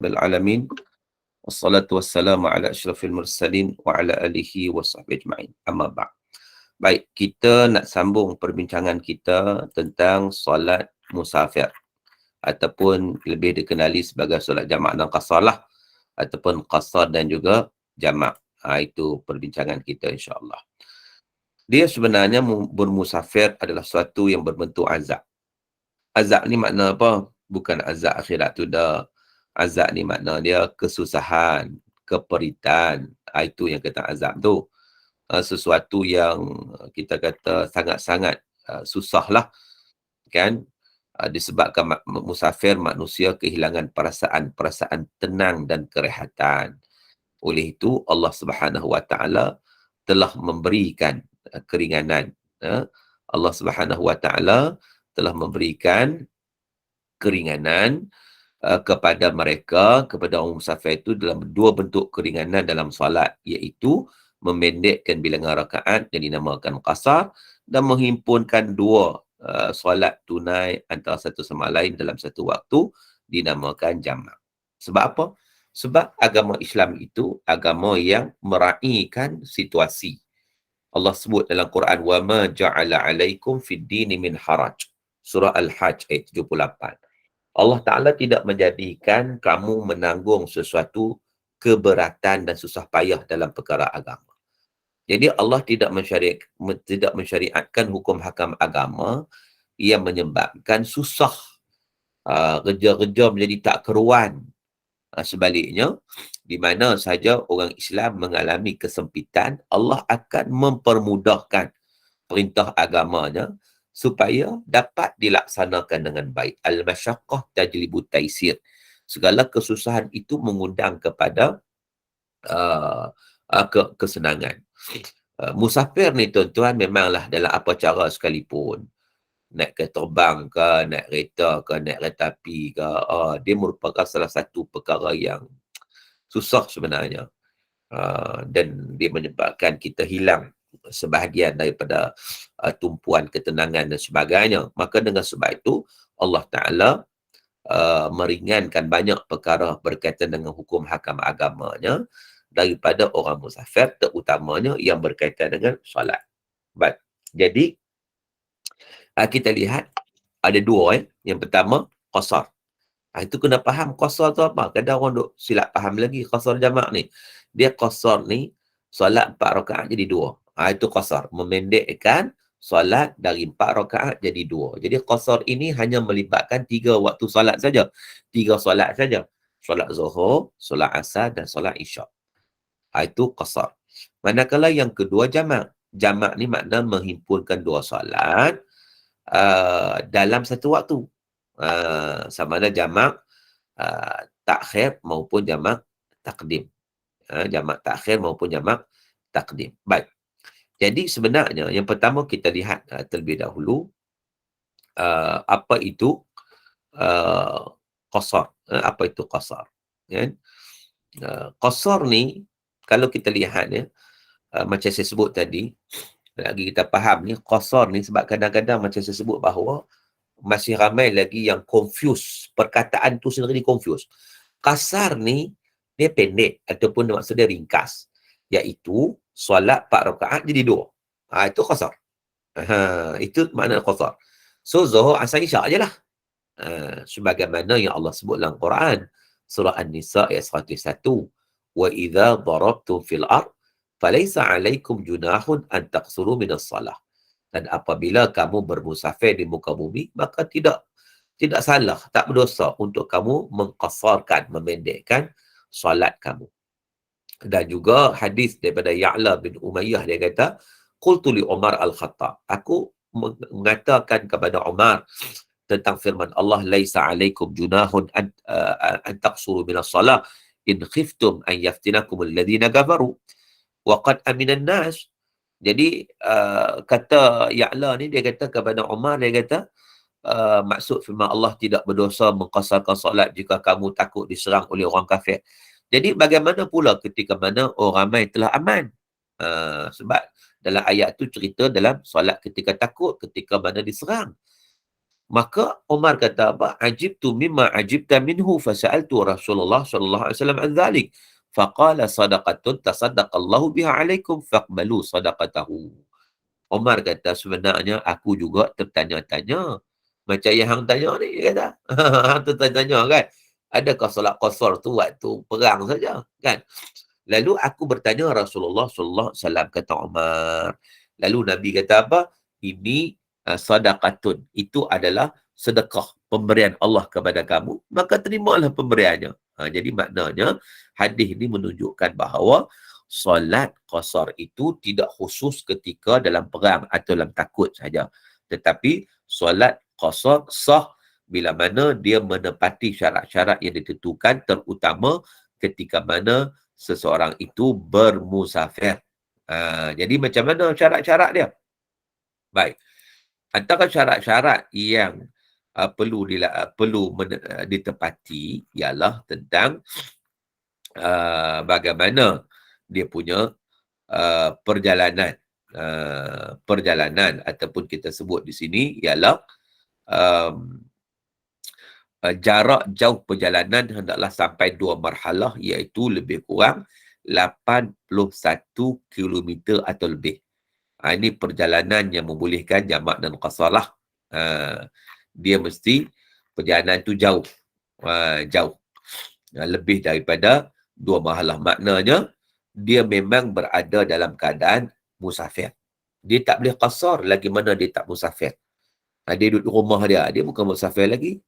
Alamin. Wassalatu wassalamu ala asyrafil mursalin wa ala alihi wa sahbihi ajma'in. Amma ba'd. Baik, kita nak sambung perbincangan kita tentang solat musafir ataupun lebih dikenali sebagai solat jamak dan qasar lah, ataupun qasar dan juga jamak. Itu perbincangan kita insya-Allah. Dia sebenarnya bermusafir adalah sesuatu yang berbentuk azab. Azab ni makna apa? Bukan azab akhirat tu dah. Azab ni makna dia kesusahan, keperitan. Itu yang kata azab tu. Sesuatu yang kita kata sangat-sangat susah lah. Kan? Disebabkan musafir manusia kehilangan perasaan tenang dan kerehatan. Oleh itu Allah Subhanahu Wa Taala telah memberikan keringanan. Allah Subhanahu Wa Taala telah memberikan keringanan kepada mereka, kepada orang musafir itu dalam dua bentuk keringanan dalam solat, iaitu memendekkan bilangan rakaat yang dinamakan qasar dan menghimpunkan dua solat tunai antara satu sama lain dalam satu waktu dinamakan jamak. Sebab apa? Sebab agama Islam itu agama yang meraihkan situasi. Allah sebut dalam Quran, wa ma ja'ala 'alaikum fid dini min haraj. Surah Al-Hajj ayat 78. Allah Ta'ala tidak menjadikan kamu menanggung sesuatu keberatan dan susah payah dalam perkara agama. Jadi Allah tidak mensyariatkan hukum hakam agama yang menyebabkan susah, kerja-kerja menjadi tak keruan. Sebaliknya, di mana saja orang Islam mengalami kesempitan, Allah akan mempermudahkan perintah agamanya supaya dapat dilaksanakan dengan baik. Al-masyaqqah tajlibu taisir. Segala kesusahan itu mengundang kepada kesenangan. Musafir ni tuan-tuan memanglah dalam apa cara sekalipun, naik ke terbang ke, naik kereta ke, naik kereta api ke, dia merupakan salah satu perkara yang susah sebenarnya. Dan dia menyebabkan kita hilang sebahagian daripada tumpuan ketenangan dan sebagainya. Maka dengan sebab itu Allah Ta'ala meringankan banyak perkara berkaitan dengan hukum hakam agamanya daripada orang musafir, terutamanya yang berkaitan dengan solat. Baik. Jadi kita lihat ada dua. Yang pertama qasar. Itu kena faham qasar tu apa. Kadang orang duk silap faham lagi qasar jamak ni. Dia qasar ni solat 4 rakaat jadi 2. Itu qasar. Memendekkan solat dari 4 rakaat jadi 2. Jadi qasar ini hanya melibatkan 3 waktu solat saja. 3 solat saja. Solat zuhur, solat asar dan solat isyak. Itu qasar. Manakala yang kedua jamak. Jamak ni makna menghimpunkan 2 solat dalam satu waktu. Sama ada jamak takhir maupun jamak takdim. Jamak takhir maupun jamak takdim. Baik. Jadi sebenarnya yang pertama kita lihat terlebih dahulu apa itu qasar. Apa itu qasar? Qasar ni kalau kita lihat macam saya sebut tadi, lagi kita faham ni qasar ni sebab kadang-kadang macam saya sebut bahawa masih ramai lagi yang confuse. Perkataan tu sendiri confuse. Qasar ni dia pendek ataupun maksud dia ringkas, iaitu solat 4 rakaat jadi 2. Itu qasar. Itu makna qasar. So zuhur asar isyak je lah. Sebagaimana yang Allah sebut dalam Quran, surah An-Nisa ayat 101, wa idza darabtum fil ard falaysa 'alaikum junahun an taqsuru minas salah. Dan apabila kamu bermusafir di muka bumi, maka tidak salah, tak berdosa untuk kamu mengqasarkan, memendekkan solat kamu. Dan juga hadis daripada Ya'la bin Umayyah, dia kata, qultu li Umar al-Khattab, aku mengatakan kepada Umar tentang firman Allah, laisa alaikum junahun an taqsuru minas salah in khiftum an yaftinakum alladhina kafaru wa qad aminan nas. Jadi kata Ya'la ni, dia kata kepada Umar, dia kata maksud firman Allah tidak berdosa mengqasarkan solat jika kamu takut diserang oleh orang kafir. Jadi bagaimana pula ketika mana orang ramai telah aman? Sebab dalam ayat tu cerita dalam solat ketika takut, ketika mana diserang. Maka Umar kata apa? Ajibtu mimma ajibta minhu fasa'altu Rasulullah sallallahu alaihi wasallam an dhalik. Faqala sadaqatun tasaddaqallahu biha alaikum faqbalu sadaqatahu. Umar kata sebenarnya aku juga tertanya-tanya. Macam yang hang tanya ni, dia kata. Hang tertanya kan. Adakah solat qasar tu waktu perang saja kan? Lalu aku bertanya Rasulullah sallallahu alaihi wasallam, kata Umar. Lalu Nabi kata apa? Ini sadaqatun. Itu adalah sedekah, pemberian Allah kepada kamu, maka terimalah pemberiannya. Jadi maknanya hadis ini menunjukkan bahawa solat qasar itu tidak khusus ketika dalam perang atau dalam takut saja. Tetapi solat qasar sah bila mana dia menepati syarat-syarat yang ditentukan, terutama ketika mana seseorang itu bermusafir. Jadi macam mana syarat-syarat dia? Baik. Antara syarat-syarat yang perlu ditepati ialah tentang bagaimana dia punya perjalanan. Perjalanan ataupun kita sebut di sini ialah um, jarak jauh perjalanan hendaklah sampai 2 marhalah, iaitu lebih kurang 81 kilometer atau lebih. Ini perjalanan yang membolehkan jamak dan qasar lah. Dia mesti perjalanan tu jauh. Jauh. Lebih daripada 2 marhalah. Maknanya, dia memang berada dalam keadaan musafir. Dia tak boleh qasar lagi mana dia tak musafir. Dia duduk di rumah dia. Dia bukan musafir lagi.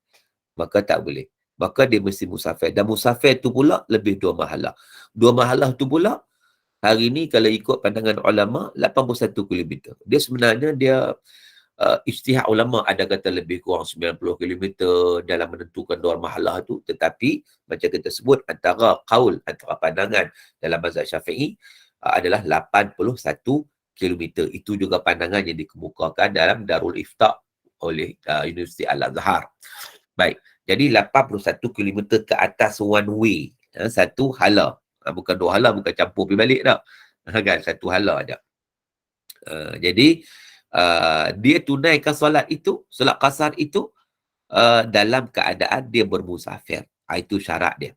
Maka tak boleh. Maka dia mesti musafir. Dan musafir tu pula lebih 2 marhalah. 2 marhalah tu pula, hari ni kalau ikut pandangan ulama, 81 km. Dia sebenarnya dia ijtihad ulama ada kata lebih kurang 90 km dalam menentukan 2 marhalah tu. Tetapi macam kita sebut, antara qaul, antara pandangan dalam mazhab Syafi'i adalah 81 km. Itu juga pandangan yang dikemukakan dalam Darul Ifta oleh Universiti Al-Azhar. Baik, jadi 81 km ke atas one way. Satu hala. Bukan 2 hala, bukan campur pergi balik dah. Kan, satu hala aja. Jadi, dia tunaikan solat itu, solat qasar itu, dalam keadaan dia bermusafir. Itu syarat dia.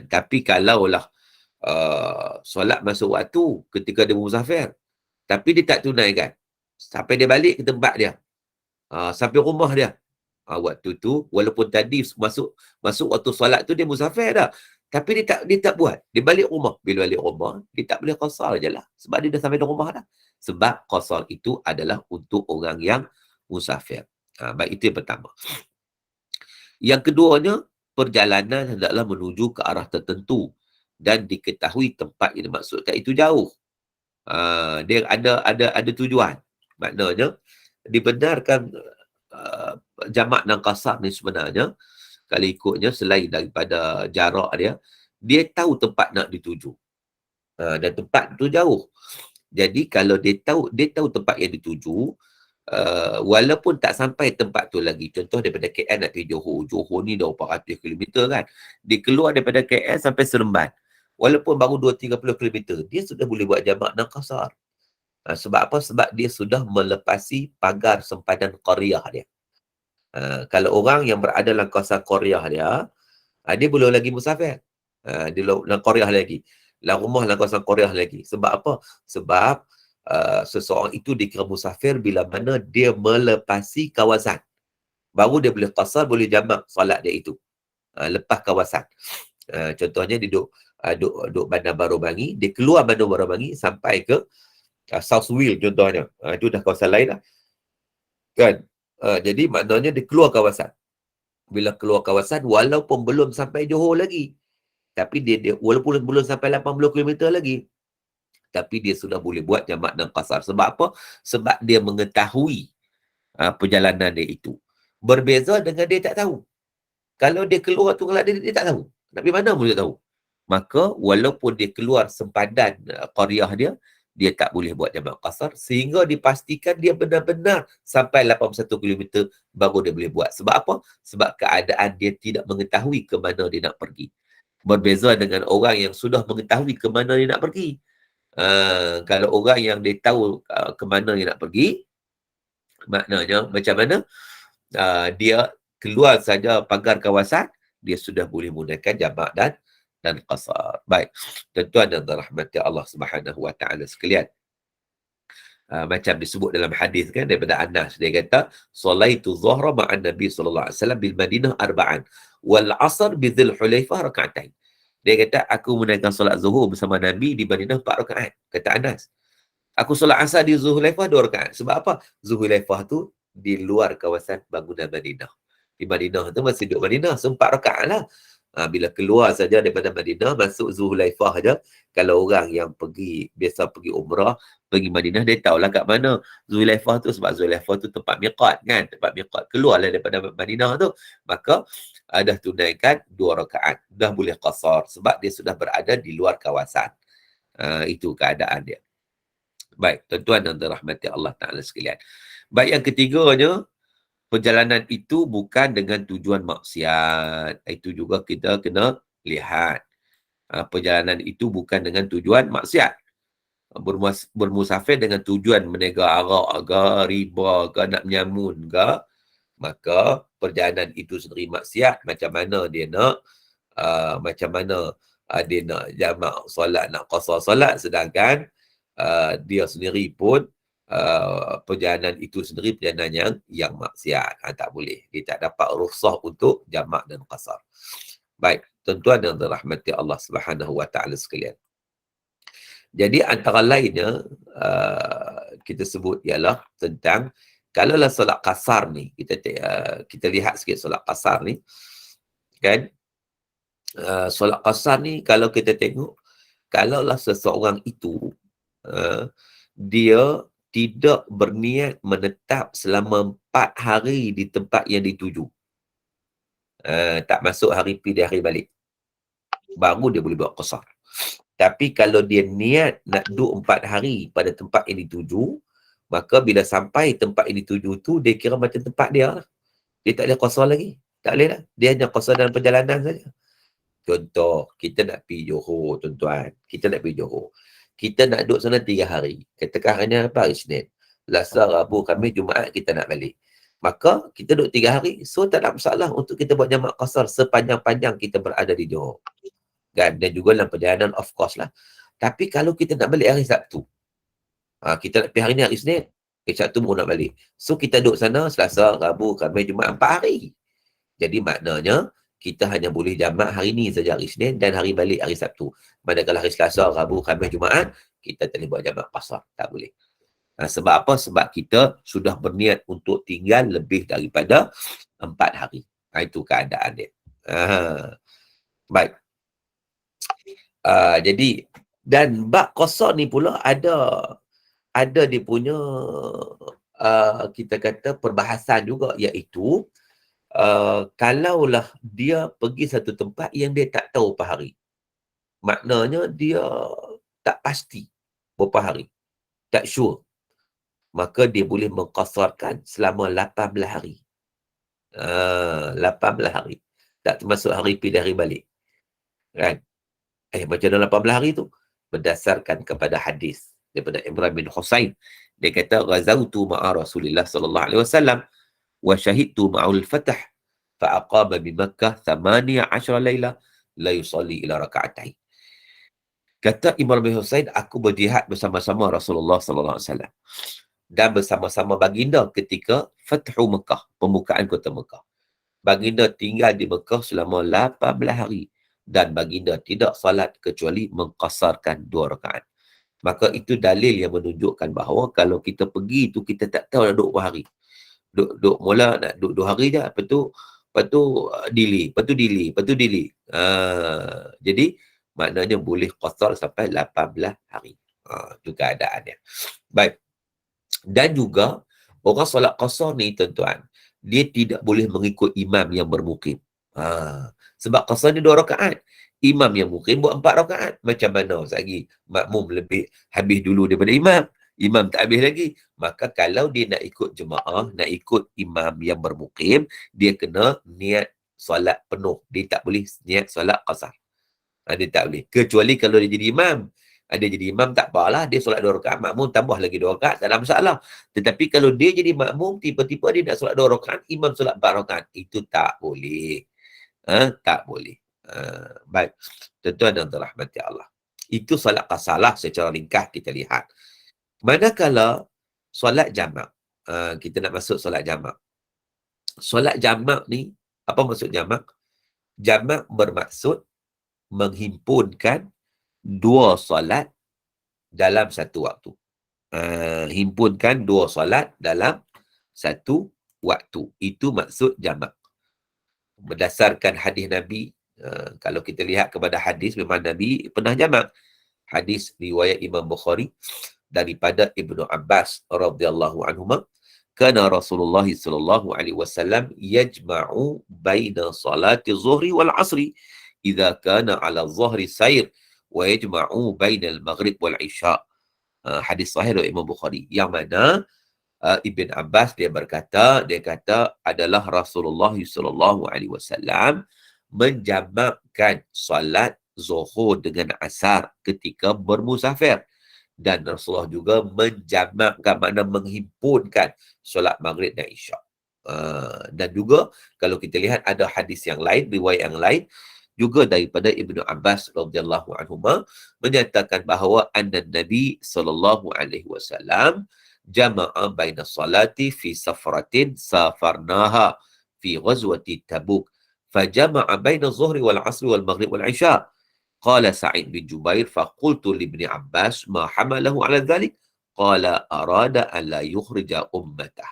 Tapi kalaulah solat masuk waktu ketika dia bermusafir, tapi dia tak tunaikan, sampai dia balik ke tempat dia, sampai rumah dia, waktu tu walaupun tadi masuk waktu solat tu dia musafir dah, tapi dia tak buat. Dia balik rumah. Bila balik rumah, dia tak boleh qasar je lah, sebab dia dah sampai di rumah dah. Sebab qasar itu adalah untuk orang yang musafir. Baik, itu yang pertama. Yang keduanya, perjalanan hendaklah menuju ke arah tertentu dan diketahui tempat yang dimaksudkan itu jauh. Dia ada tujuan. Maknanya dibenarkan jamak dan qasar ni sebenarnya, kalau ikutnya selain daripada jarak dia tahu tempat nak dituju. Dan tempat tu jauh. Jadi kalau dia tahu tempat yang dituju, walaupun tak sampai tempat tu lagi, contoh daripada KL nak pergi Johor. Johor ni dah 400 km kan. Dia keluar daripada KL sampai Seremban. Walaupun baru 2-30 km, dia sudah boleh buat jamak dan qasar. Sebab apa? Sebab dia sudah melepasi pagar sempadan qaryah dia. Kalau orang yang berada dalam kawasan qaryah dia, dia belum lagi musafir. Dia dalam qaryah lagi. Dalam rumah dalam kawasan qaryah lagi. Sebab apa? Sebab seseorang itu dikira musafir bila mana dia melepasi kawasan. Baru dia boleh qasar, boleh jamak solat dia itu. Lepas kawasan. Contohnya dia duduk Bandar Baru Bangi, dia keluar Bandar Baru Bangi sampai ke South Wheel contohnya. Itu dah kawasan lain lah. Kan? Jadi maknanya dia keluar kawasan. Bila keluar kawasan, walaupun belum sampai Johor lagi, tapi dia walaupun belum sampai 80 km lagi, tapi dia sudah boleh buat jamak dan qasar. Sebab apa? Sebab dia mengetahui perjalanan dia itu. Berbeza dengan dia tak tahu. Kalau dia keluar tu, dia tak tahu. Nak pergi mana pun dia tahu. Maka walaupun dia keluar sempadan qaryah dia tak boleh buat jamak qasar sehingga dipastikan dia benar-benar sampai 81 km baru dia boleh buat. Sebab apa? Sebab keadaan dia tidak mengetahui ke mana dia nak pergi. Berbeza dengan orang yang sudah mengetahui ke mana dia nak pergi. Kalau orang yang dia tahu ke mana dia nak pergi, maknanya macam mana? dia keluar saja pagar kawasan, dia sudah boleh menggunakan jamak dan qasar. Baik, tuan-tuan dan rahmati Allah Subhanahu wa taala sekalian. Macam disebut dalam hadis kan daripada Anas, dia kata solaitu zuhra ma'an Nabi sallallahu alaihi wasallam bil Madinah arba'an wal asr bi Dzul Hulaifah raka'atain. Dia kata aku menunaikan solat zuhur bersama Nabi di Madinah 4 rakaat. Kata Anas, aku solat asar di Zulhulaifah 2 rakaat. Sebab apa? Zulhulaifah tu di luar kawasan bangunan Madinah. Di Madinah tu masih duduk Madinah, so 4 rakaat lah. Bila keluar saja daripada Madinah, masuk Zulhulaifah je. Kalau orang yang biasa pergi umrah, pergi Madinah, dia tahulah kat mana Zulhulaifah tu. Sebab Zulhulaifah tu tempat miqat kan. Tempat miqat. Keluarlah daripada Madinah tu. Maka dah tunaikan 2 rakaat. Dah boleh qasar. Sebab dia sudah berada di luar kawasan. Itu keadaan dia. Baik, tuan-tuan dan rahmati Allah Ta'ala sekalian. Baik, yang ketiganya, perjalanan itu bukan dengan tujuan maksiat. Itu juga kita kena lihat. Perjalanan itu bukan dengan tujuan maksiat. Bermusafir dengan tujuan menega arak ke, riba ke, nak menyamun ke, maka perjalanan itu sendiri maksiat. Macam mana dia nak jamak solat, nak qasar solat, sedangkan dia sendiri pun perjalanan itu sendiri perjalanan yang maksiat. Tak boleh. Dia tak dapat rukhsah untuk jamak dan qasar. Baik, tuan-tuan dan rahmati Allah Subhanahu wa taala sekalian. Jadi antara lainnya kita sebut ialah tentang kalaulah solat qasar ni, kita lihat sikit solat qasar ni kan. Solat qasar ni kalau kita tengok, kalaulah seseorang itu dia tidak berniat menetap selama 4 hari di tempat yang dituju, tak masuk hari pergi dan hari balik, baru dia boleh buat qasar. Tapi kalau dia niat nak duduk 4 hari pada tempat yang dituju, maka bila sampai tempat yang dituju tu, dia kira macam tempat dia lah. Dia tak boleh qasar lagi. Tak boleh lah. Dia hanya qasar dalam perjalanan saja. Contoh, kita nak pergi Johor, tuan-tuan. Kita nak pergi Johor. Kita nak duduk sana 3 hari. Katakan hanya apa? Hari Senin, Selasa, Rabu, Khamis, Jumaat kita nak balik. Maka kita duduk 3 hari. So tak ada masalah untuk kita buat jamak qasar sepanjang-panjang kita berada di Johor. Kan? Dan juga dalam perjalanan of course lah. Tapi kalau kita nak balik hari Sabtu, kita nak pergi hari ni hari Senin, hari Sabtu baru nak balik. So kita duduk sana Selasa, Rabu, Khamis, Jumaat 4 hari. Jadi maknanya kita hanya boleh jamak hari ni saja hari Senin dan hari balik hari Sabtu. Manakala hari Selasa, Rabu, Khamis, Jumaat, kita tak boleh buat jamak qasar. Tak boleh. Sebab apa? Sebab kita sudah berniat untuk tinggal lebih daripada 4 hari. Itu keadaan dia. Baik. Jadi, dan bab qasar ni pula ada dia punya kita kata perbahasan juga, iaitu kalaulah dia pergi satu tempat yang dia tak tahu berapa hari, maknanya dia tak pasti berapa hari, tak sure, maka dia boleh mengqasarkan selama 18 hari. 18 hari. Tak termasuk hari pergi dan hari balik. Kan? Macam dalam 18 hari tu? Berdasarkan kepada hadis daripada Imran bin Husain. Dia kata, Ghazautu ma'a Rasulillah sallallahu alaihi wasallam wa syahidtu ma'ul fatah fa'aqama bi Makkah 18 layla la yusalli ila raka'atain. Kata Imran bin Husain, aku berjihad bersama-sama Rasulullah sallallahu alaihi wasallam dan bersama-sama baginda ketika Fathu Mekah, pembukaan kota Mekah. Baginda tinggal di Mekah selama 18 hari. Dan baginda tidak salat kecuali mengqasarkan 2 rakaat. Maka itu dalil yang menunjukkan bahawa kalau kita pergi tu kita tak tahu nak duduk berapa hari. Duduk mula nak duduk 2 hari je, lepas tu delay. Jadi maknanya boleh qasar sampai 18 hari. Itu keadaannya. Baik. Dan juga orang solat qasar ni, tuan-tuan, dia tidak boleh mengikut imam yang bermukim. Sebab qasar ni 2 rakaat. Imam yang mukim buat 4 rakaat. Macam mana lagi makmum lebih habis dulu daripada imam? Imam tak habis lagi. Maka kalau dia nak ikut jemaah, nak ikut imam yang bermukim, dia kena niat solat penuh. Dia tak boleh niat solat qasar. Dia tak boleh. Kecuali kalau dia jadi imam. Dia jadi imam tak apalah, dia solat 2 rakaat, makmum tambah lagi 2 rakaat, tak ada masalah. Tetapi kalau dia jadi makmum, tiba-tiba dia nak solat 2 rakaat, imam solat 4 rakaat, itu tak boleh. Tak boleh. Baik. Tuan-tuan dan rahmati Allah. Itu solat qasalah secara ringkas kita lihat. Manakala solat jamak, kita nak masuk solat jamak. Solat jamak ni, apa maksud jamak? Jamak bermaksud menghimpunkan 2 solat dalam satu waktu. Himpunkan 2 solat dalam satu waktu. Itu maksud jamak. Berdasarkan hadis Nabi, kalau kita lihat kepada hadis, memang Nabi pernah jamak. Hadis riwayat Imam Bukhari daripada Ibnu Abbas radhiyallahu anhuma, kana Rasulullah sallallahu alaihi wasallam yajma'u baina salati zuhri wal asri idza kana ala zuhri sayr wa yajma'u baina al-maghrib wal isya. Hadis sahih dari Imam Bukhari, yang mana Ibn Abbas dia kata adalah Rasulullah sallallahu alaihi wasallam menjamakkan salat zuhur dengan asar ketika bermusafir, dan Rasulullah juga menjamakkan, makna menghimpunkan solat maghrib dan isyak. Dan juga kalau kita lihat ada hadis yang lain, riwayat yang lain juga daripada Ibnu Abbas radhiyallahu anhuma menyatakan bahawa anna Nabi sallallahu alaihi wasallam jama'a baina salati fi safratin safarnaha fi ghazwati Tabuk, fajama'a baina zuhri wal asri wal maghrib wal isya. Qala Sa'id bin Jubair faqultu li Ibni Abbas ma hamalahu ala dhalik, qala arada an la yukhrija ummatah.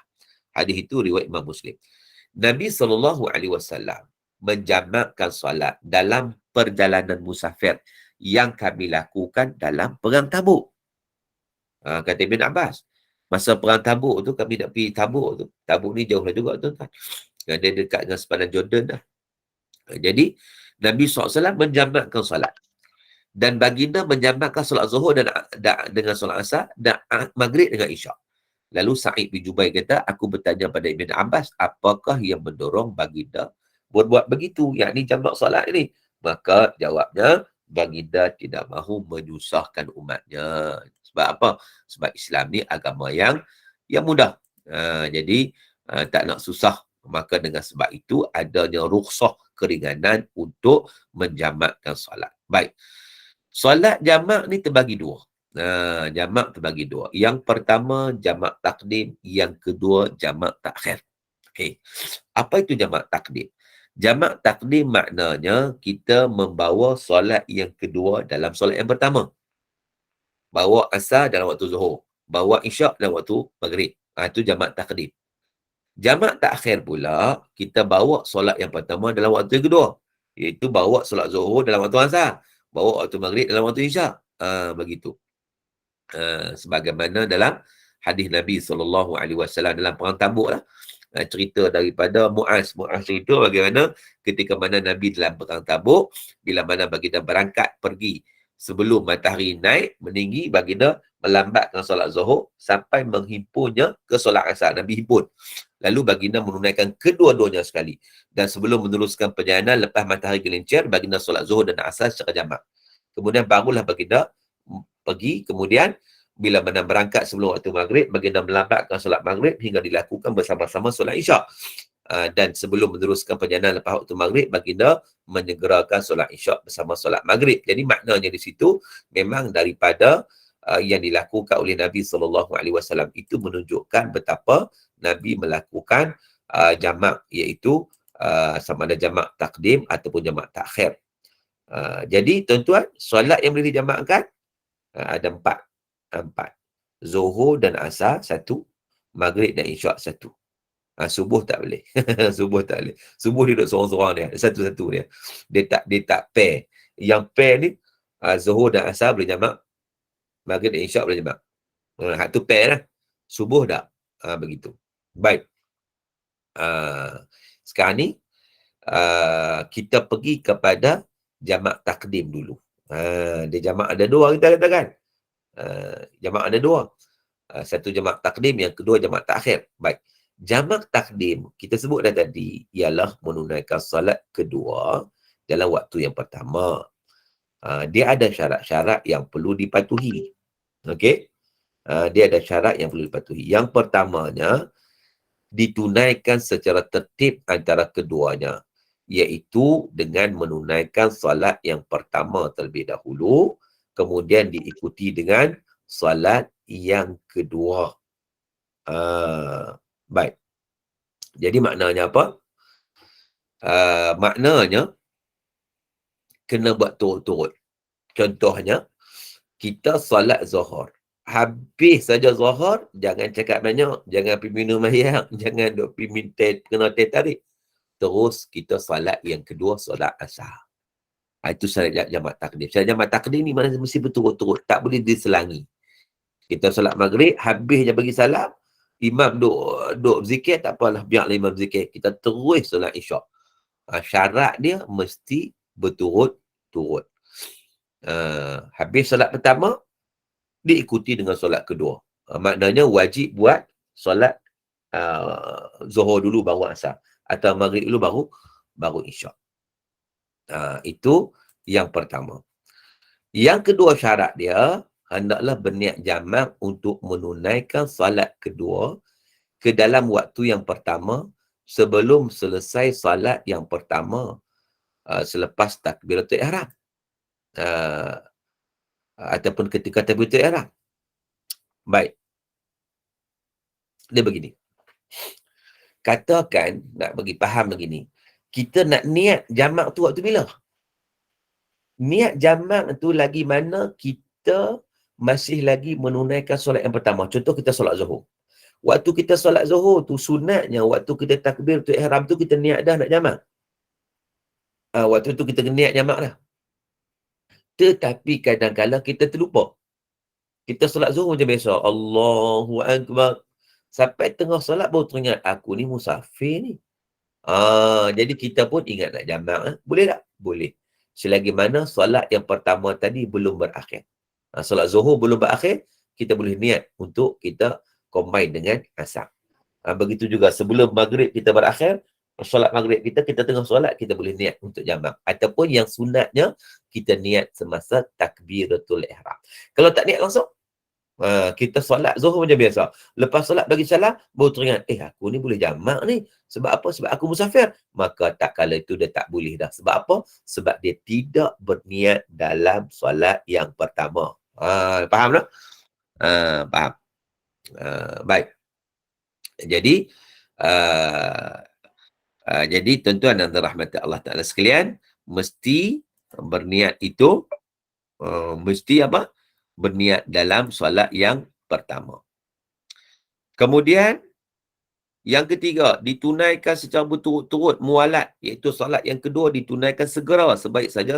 Hadis itu riwayat Imam Muslim. Nabi sallallahu alaihi wasallam menjamakkan solat dalam perjalanan musafir yang kami lakukan dalam perang Tabuk. Kata Ibn Abbas, masa perang Tabuk tu, kami nak pergi Tabuk tu. Tabuk ni jauh lah juga tu kan. Dia dekat dengan sepadan Jordan dah. Jadi Nabi SAW menjamakkan solat. Dan baginda menjamakkan solat zuhur dengan solat asar dan maghrib dengan isyak. Lalu Sa'id bin Jubair kata, aku bertanya pada Ibn Abbas, apakah yang mendorong baginda berbuat begitu, yakni jamak solat ini? Maka jawabnya, baginda tidak mahu menyusahkan umatnya. Sebab apa? Sebab Islam ni agama yang mudah. Jadi tak nak susah. Maka dengan sebab itu adanya rukhsah, keringanan untuk menjamakkan solat. Baik. Solat jamak ni terbagi 2. Jamak terbagi 2. Yang pertama jamak takdim, yang kedua jamak takhir. Okey. Apa itu jamak takdim? Jamak takdim maknanya kita membawa solat yang kedua dalam solat yang pertama. Bawa asar dalam waktu zuhur, bawa isyak dalam waktu maghrib. Itu jamak takdim. Jamak takhir pula, kita bawa solat yang pertama dalam waktu yang kedua, iaitu bawa solat zuhur dalam waktu asar, bawa waktu maghrib dalam waktu isyak. Begitu. Sebagaimana dalam hadis Nabi SAW dalam perang Tabuk lah. Cerita daripada Muaz cerita bagaimana ketika mana Nabi dalam perang Tabuk, bila mana baginda berangkat pergi sebelum matahari naik meninggi, baginda melambatkan solat zuhur sampai menghimpunnya ke solat asar. Nabi himpun. Lalu baginda menunaikan kedua-duanya sekali. Dan sebelum meneruskan perjalanan, lepas matahari gelincir, baginda solat zuhur dan asar secara jamak. Kemudian barulah baginda pergi, kemudian bila mana berangkat sebelum waktu maghrib, baginda melambatkan solat maghrib hingga dilakukan bersama-sama solat isyak. Dan sebelum meneruskan perjalanan lepas waktu maghrib, baginda menyegerakan solat isyak bersama solat maghrib. Jadi maknanya di situ memang daripada yang dilakukan oleh Nabi SAW itu menunjukkan betapa Nabi melakukan jamak, iaitu sama ada jamak takdim ataupun jamak takhir. Jadi tuan-tuan, solat yang boleh dijamakkan ada 4. Zuhur dan asar 1, maghrib dan isyak 1. Subuh tak boleh. Subuh tak boleh. Subuh dia duduk seorang-seorang dia, satu-satu dia. Dia tak pair. Yang pair ni zuhur dan asar boleh jamak, maghrib dan isyak boleh jamak. Hak tu pair lah. Subuh tak. Begitu. Baik. Sekarang ni kita pergi kepada jamak takdim dulu. Dia jamak ada 2 kita katakan. Jamak ada 2. Satu jamak takdim, yang kedua jamak takhir. Baik. Jamak takdim, kita sebut dah tadi, ialah menunaikan salat kedua dalam waktu yang pertama. Dia ada syarat-syarat yang perlu dipatuhi. Okey? Dia ada syarat yang perlu dipatuhi. Yang pertamanya, ditunaikan secara tertib antara keduanya, iaitu dengan menunaikan solat yang pertama terlebih dahulu, kemudian diikuti dengan solat yang kedua. Baik. Jadi maknanya apa? Maknanya kena buat turut-turut. Contohnya, kita solat Zuhur. Habis saja Zuhur, jangan cakap banyak, jangan pergi minum air, jangan duk pergi minta kena teh tarik. Terus kita solat yang kedua, solat Asar. Itu syarat jamak takdim. Syarat jamak takdim ni mana mesti berturut-turut, tak boleh diselangi. Kita solat Maghrib, habis je bagi salam, imam duk zikir, tak apalah, biarlah imam zikir. Kita terus solat Isyak. Syarat dia mesti berturut-turut. Habis solat pertama, diikuti dengan solat kedua. Maknanya wajib buat solat Zuhur dulu baru Asar, atau Maghrib dulu baru Isyak. Itu yang pertama. Yang kedua syarat dia, hendaklah berniat jamak untuk menunaikan solat kedua ke dalam waktu yang pertama sebelum selesai solat yang pertama, selepas takbiratul ihram. Ataupun ketika takbiratul ihram. Baik. Dia begini. Katakan, nak bagi faham begini. Kita nak niat jamak tu waktu bila? Niat jamak tu lagi mana kita masih lagi menunaikan solat yang pertama. Contoh kita solat Zuhur. Waktu kita solat Zuhur tu, sunatnya waktu kita takbiratul ihram tu kita niat dah nak jamak. Waktu tu kita niat jamak dah. Tetapi kadang-kadang kita terlupa. Kita solat Zuhur macam biasa. Allahu Akbar. Sampai tengah solat baru teringat, aku ni musafir ni. Jadi kita pun ingat nak jamak. Boleh tak? Boleh. Selagi mana solat yang pertama tadi belum berakhir. Solat Zuhur belum berakhir, kita boleh niat untuk kita combine dengan Asar. Begitu juga sebelum Maghrib kita berakhir, solat Maghrib kita tengah solat, kita boleh niat untuk jamak. Ataupun yang sunatnya, kita niat semasa takbiratul ihram. Kalau tak niat langsung, kita solat Zuhur macam biasa. Lepas solat bagi salam, baru teringat, aku ni boleh jamak ni. Sebab apa? Sebab aku musafir. Maka tak kala itu dia tak boleh dah. Sebab apa? Sebab dia tidak berniat dalam solat yang pertama. Faham tak? Faham. Baik. Jadi, jadi tuan-tuan dan rahmat Allah Ta'ala sekalian, mesti berniat itu, mesti apa? Berniat dalam solat yang pertama. Kemudian, yang ketiga, ditunaikan secara berturut-turut mualat, iaitu solat yang kedua ditunaikan segera, sebaik saja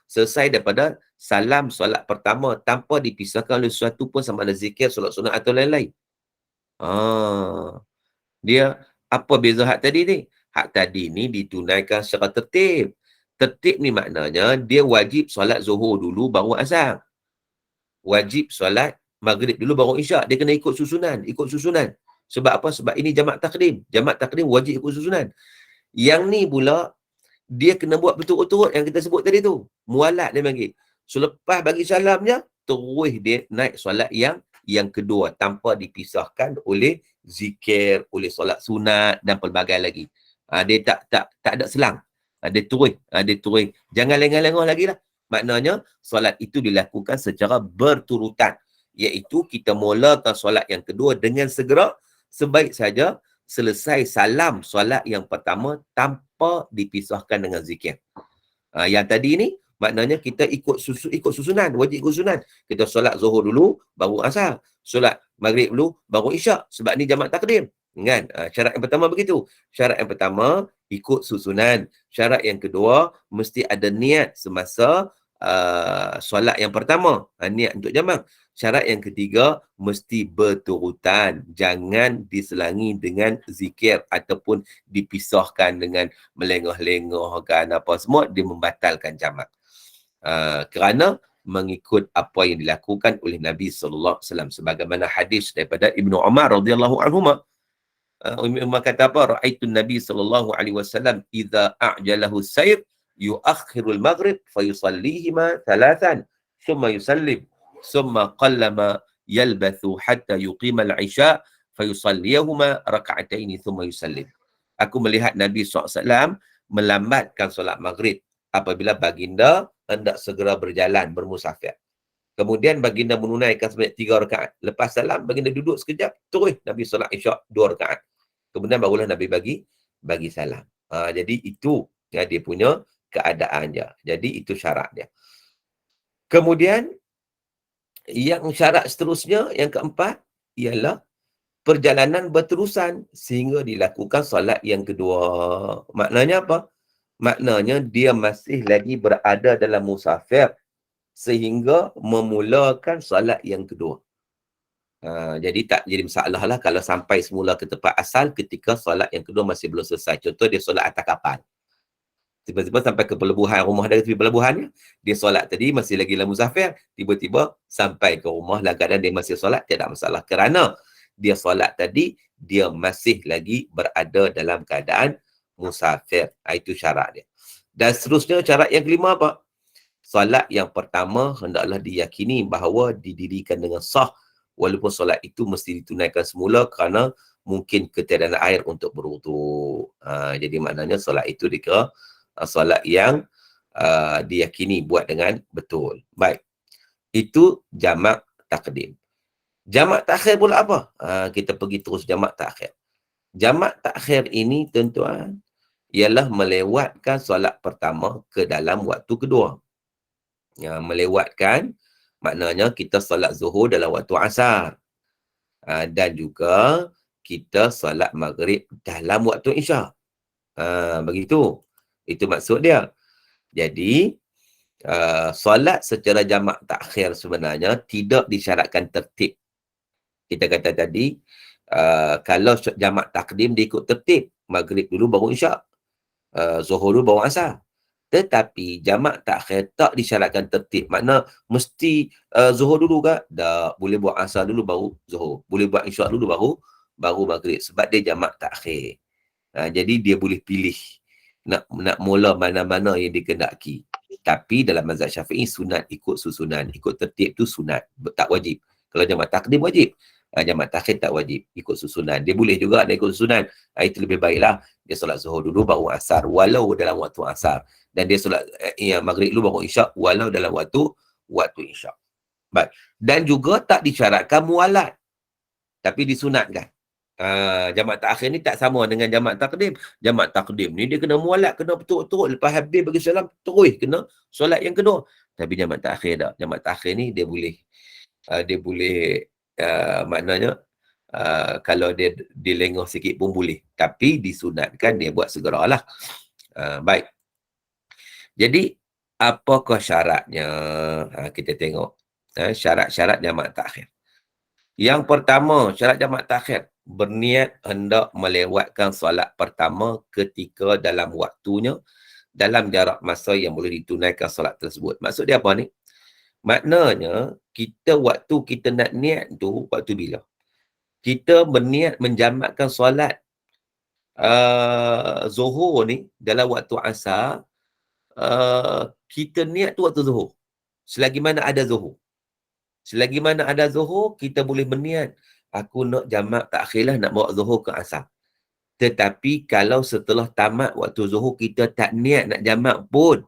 selesai daripada salam solat pertama tanpa dipisahkan oleh sesuatu pun, sama ada zikir, solat sunat atau lain-lain. Dia, apa beza hak tadi ni? Hak tadi ni ditunaikan secara tertib. Tertib ni maknanya dia wajib solat Zuhur dulu baru Asar. Wajib solat Maghrib dulu baru Isyak. Dia kena ikut susunan. Sebab apa? Sebab ini jamak takdim. Jamak takdim wajib ikut susunan. Yang ni pula, dia kena buat betul-betul yang kita sebut tadi tu. Mualat dia panggil. So, lepas bagi salamnya, terus dia naik solat yang kedua tanpa dipisahkan oleh zikir, oleh solat sunat dan pelbagai lagi. Dia tak ada selang. Dia terus. Jangan lengah-lengah lagi lah. Maknanya, solat itu dilakukan secara berturutan. Iaitu kita mulakan solat yang kedua dengan segera, sebaik saja selesai salam solat yang pertama tanpa dipisahkan dengan zikir. Yang tadi ni, maknanya kita ikut susunan, wajib ikut susunan. Kita solat Zuhur dulu, baru Asar. Solat Maghrib dulu, baru Isyak. Sebab ni jamak takdim. Kan? Syarat yang pertama begitu. Syarat yang pertama, ikut susunan. Syarat yang kedua, mesti ada niat semasa solat yang pertama. Niat untuk jamak. Syarat yang ketiga, mesti berturutan. Jangan diselangi dengan zikir ataupun dipisahkan dengan melengah-lengahkan apa semua, dia membatalkan jamak. Kerana mengikut apa yang dilakukan oleh Nabi SAW. Sebagaimana hadis daripada Ibnu Umar radhiyallahu anhuma. Ibnu Umar kata apa? Ra'aitun Nabi SAW idza a'jalahu sayr yuakhirul maghrib fayusallihima thalathan thumma yusallim thumma qallama yalbathu hatta yuqimal isya fayusalliyahuma raka'ataini thumma yusallim. Aku melihat Nabi SAW melambatkan solat maghrib apabila baginda hendak segera berjalan bermusafir. Kemudian baginda menunaikan sebanyak 3 rakaat. Lepas salam, baginda duduk sekejap, terus Nabi solat isyak 2 rakaat. Kemudian barulah Nabi bagi salam. Jadi itu ya, dia punya keadaannya. Jadi itu syarat dia. Kemudian yang syarat seterusnya, yang keempat, ialah perjalanan berterusan sehingga dilakukan solat yang kedua. Maknanya apa? Maknanya dia masih lagi berada dalam musafir sehingga memulakan solat yang kedua. Jadi tak jadi masalah lah kalau sampai semula ke tempat asal ketika solat yang kedua masih belum selesai. Contoh dia solat atas kapal. Tiba-tiba sampai ke pelabuhan, rumah dia tepi pelabuhannya, dia solat tadi masih lagi dalam musafir, tiba-tiba sampai ke rumah dalam keadaan dia masih solat, tidak masalah. Kerana dia solat tadi, dia masih lagi berada dalam keadaan musafir. Itu syarat dia. Dan seterusnya syarat yang kelima apa? Solat yang pertama hendaklah diyakini bahawa didirikan dengan sah, walaupun solat itu mesti ditunaikan semula kerana mungkin ketiadaan air untuk berwudu. Jadi maknanya solat itu dikira solat yang diyakini buat dengan betul. Baik. Itu jamak takdim. Jamak takhir pula apa? Kita pergi terus jamak takhir. Jamak takhir ini tuan-tuan ialah melewatkan solat pertama ke dalam waktu kedua. Melewatkan maknanya kita solat zuhur dalam waktu asar. Dan juga kita solat maghrib dalam waktu isyak. Begitu. Itu maksud dia. Jadi, solat secara jamak takhir sebenarnya tidak disyaratkan tertib. Kita kata tadi, kalau jamak takdim dia ikut tertib. Maghrib dulu baru isyak. Zuhur dulu baru asar. Tetapi jamak takhir tak disyaratkan tertib. Makna mesti zuhur dulu ke? Tak. Boleh buat asar dulu baru zuhur. Boleh buat isyak dulu baru maghrib. Sebab dia jamak takhir. Jadi dia boleh pilih nak mula mana-mana yang dikendaki. Tapi dalam mazhab Syafi'i sunat ikut susunan. Ikut tertib tu sunat. Tak wajib. Kalau jamak takdim wajib. Jamak takhir tak wajib. Ikut susunan. Dia boleh juga nak ikut susunan. Itu lebih baiklah. Dia solat zuhur dulu baru asar. Walau dalam waktu asar. Dan dia solat maghrib dulu baru isyak. Walau dalam waktu isyak. Baik. Dan juga tak disyaratkan mualat. Tapi disunatkan. Jamak takhir ni tak sama dengan jamak takdim. Jamak takdim ni dia kena mualat, kena betul-betul lepas habis bagi salam terus kena solat yang kedua. Tapi jamak takhir tak. Jamak takhir ni dia boleh maknanya kalau dia dilengah sikit pun boleh. Tapi disunatkan dia buat segeralah. Baik. Jadi apakah syaratnya? Kita tengok syarat-syarat jamak takhir. Yang pertama, syarat jamak takhir, berniat hendak melewatkan solat pertama ketika dalam waktunya, dalam jarak masa yang boleh ditunaikan solat tersebut. Maksud dia apa ni? Maknanya, waktu kita nak niat tu, waktu bila? Kita berniat menjamakkan solat zuhur ni dalam waktu asar, kita niat tu waktu zuhur. Selagi mana ada zuhur. Selagi mana ada zuhur, kita boleh berniat. Aku nak jamak takhir lah, nak bawa zuhur ke asar. Tetapi kalau setelah tamat waktu zuhur, kita tak niat nak jamak pun,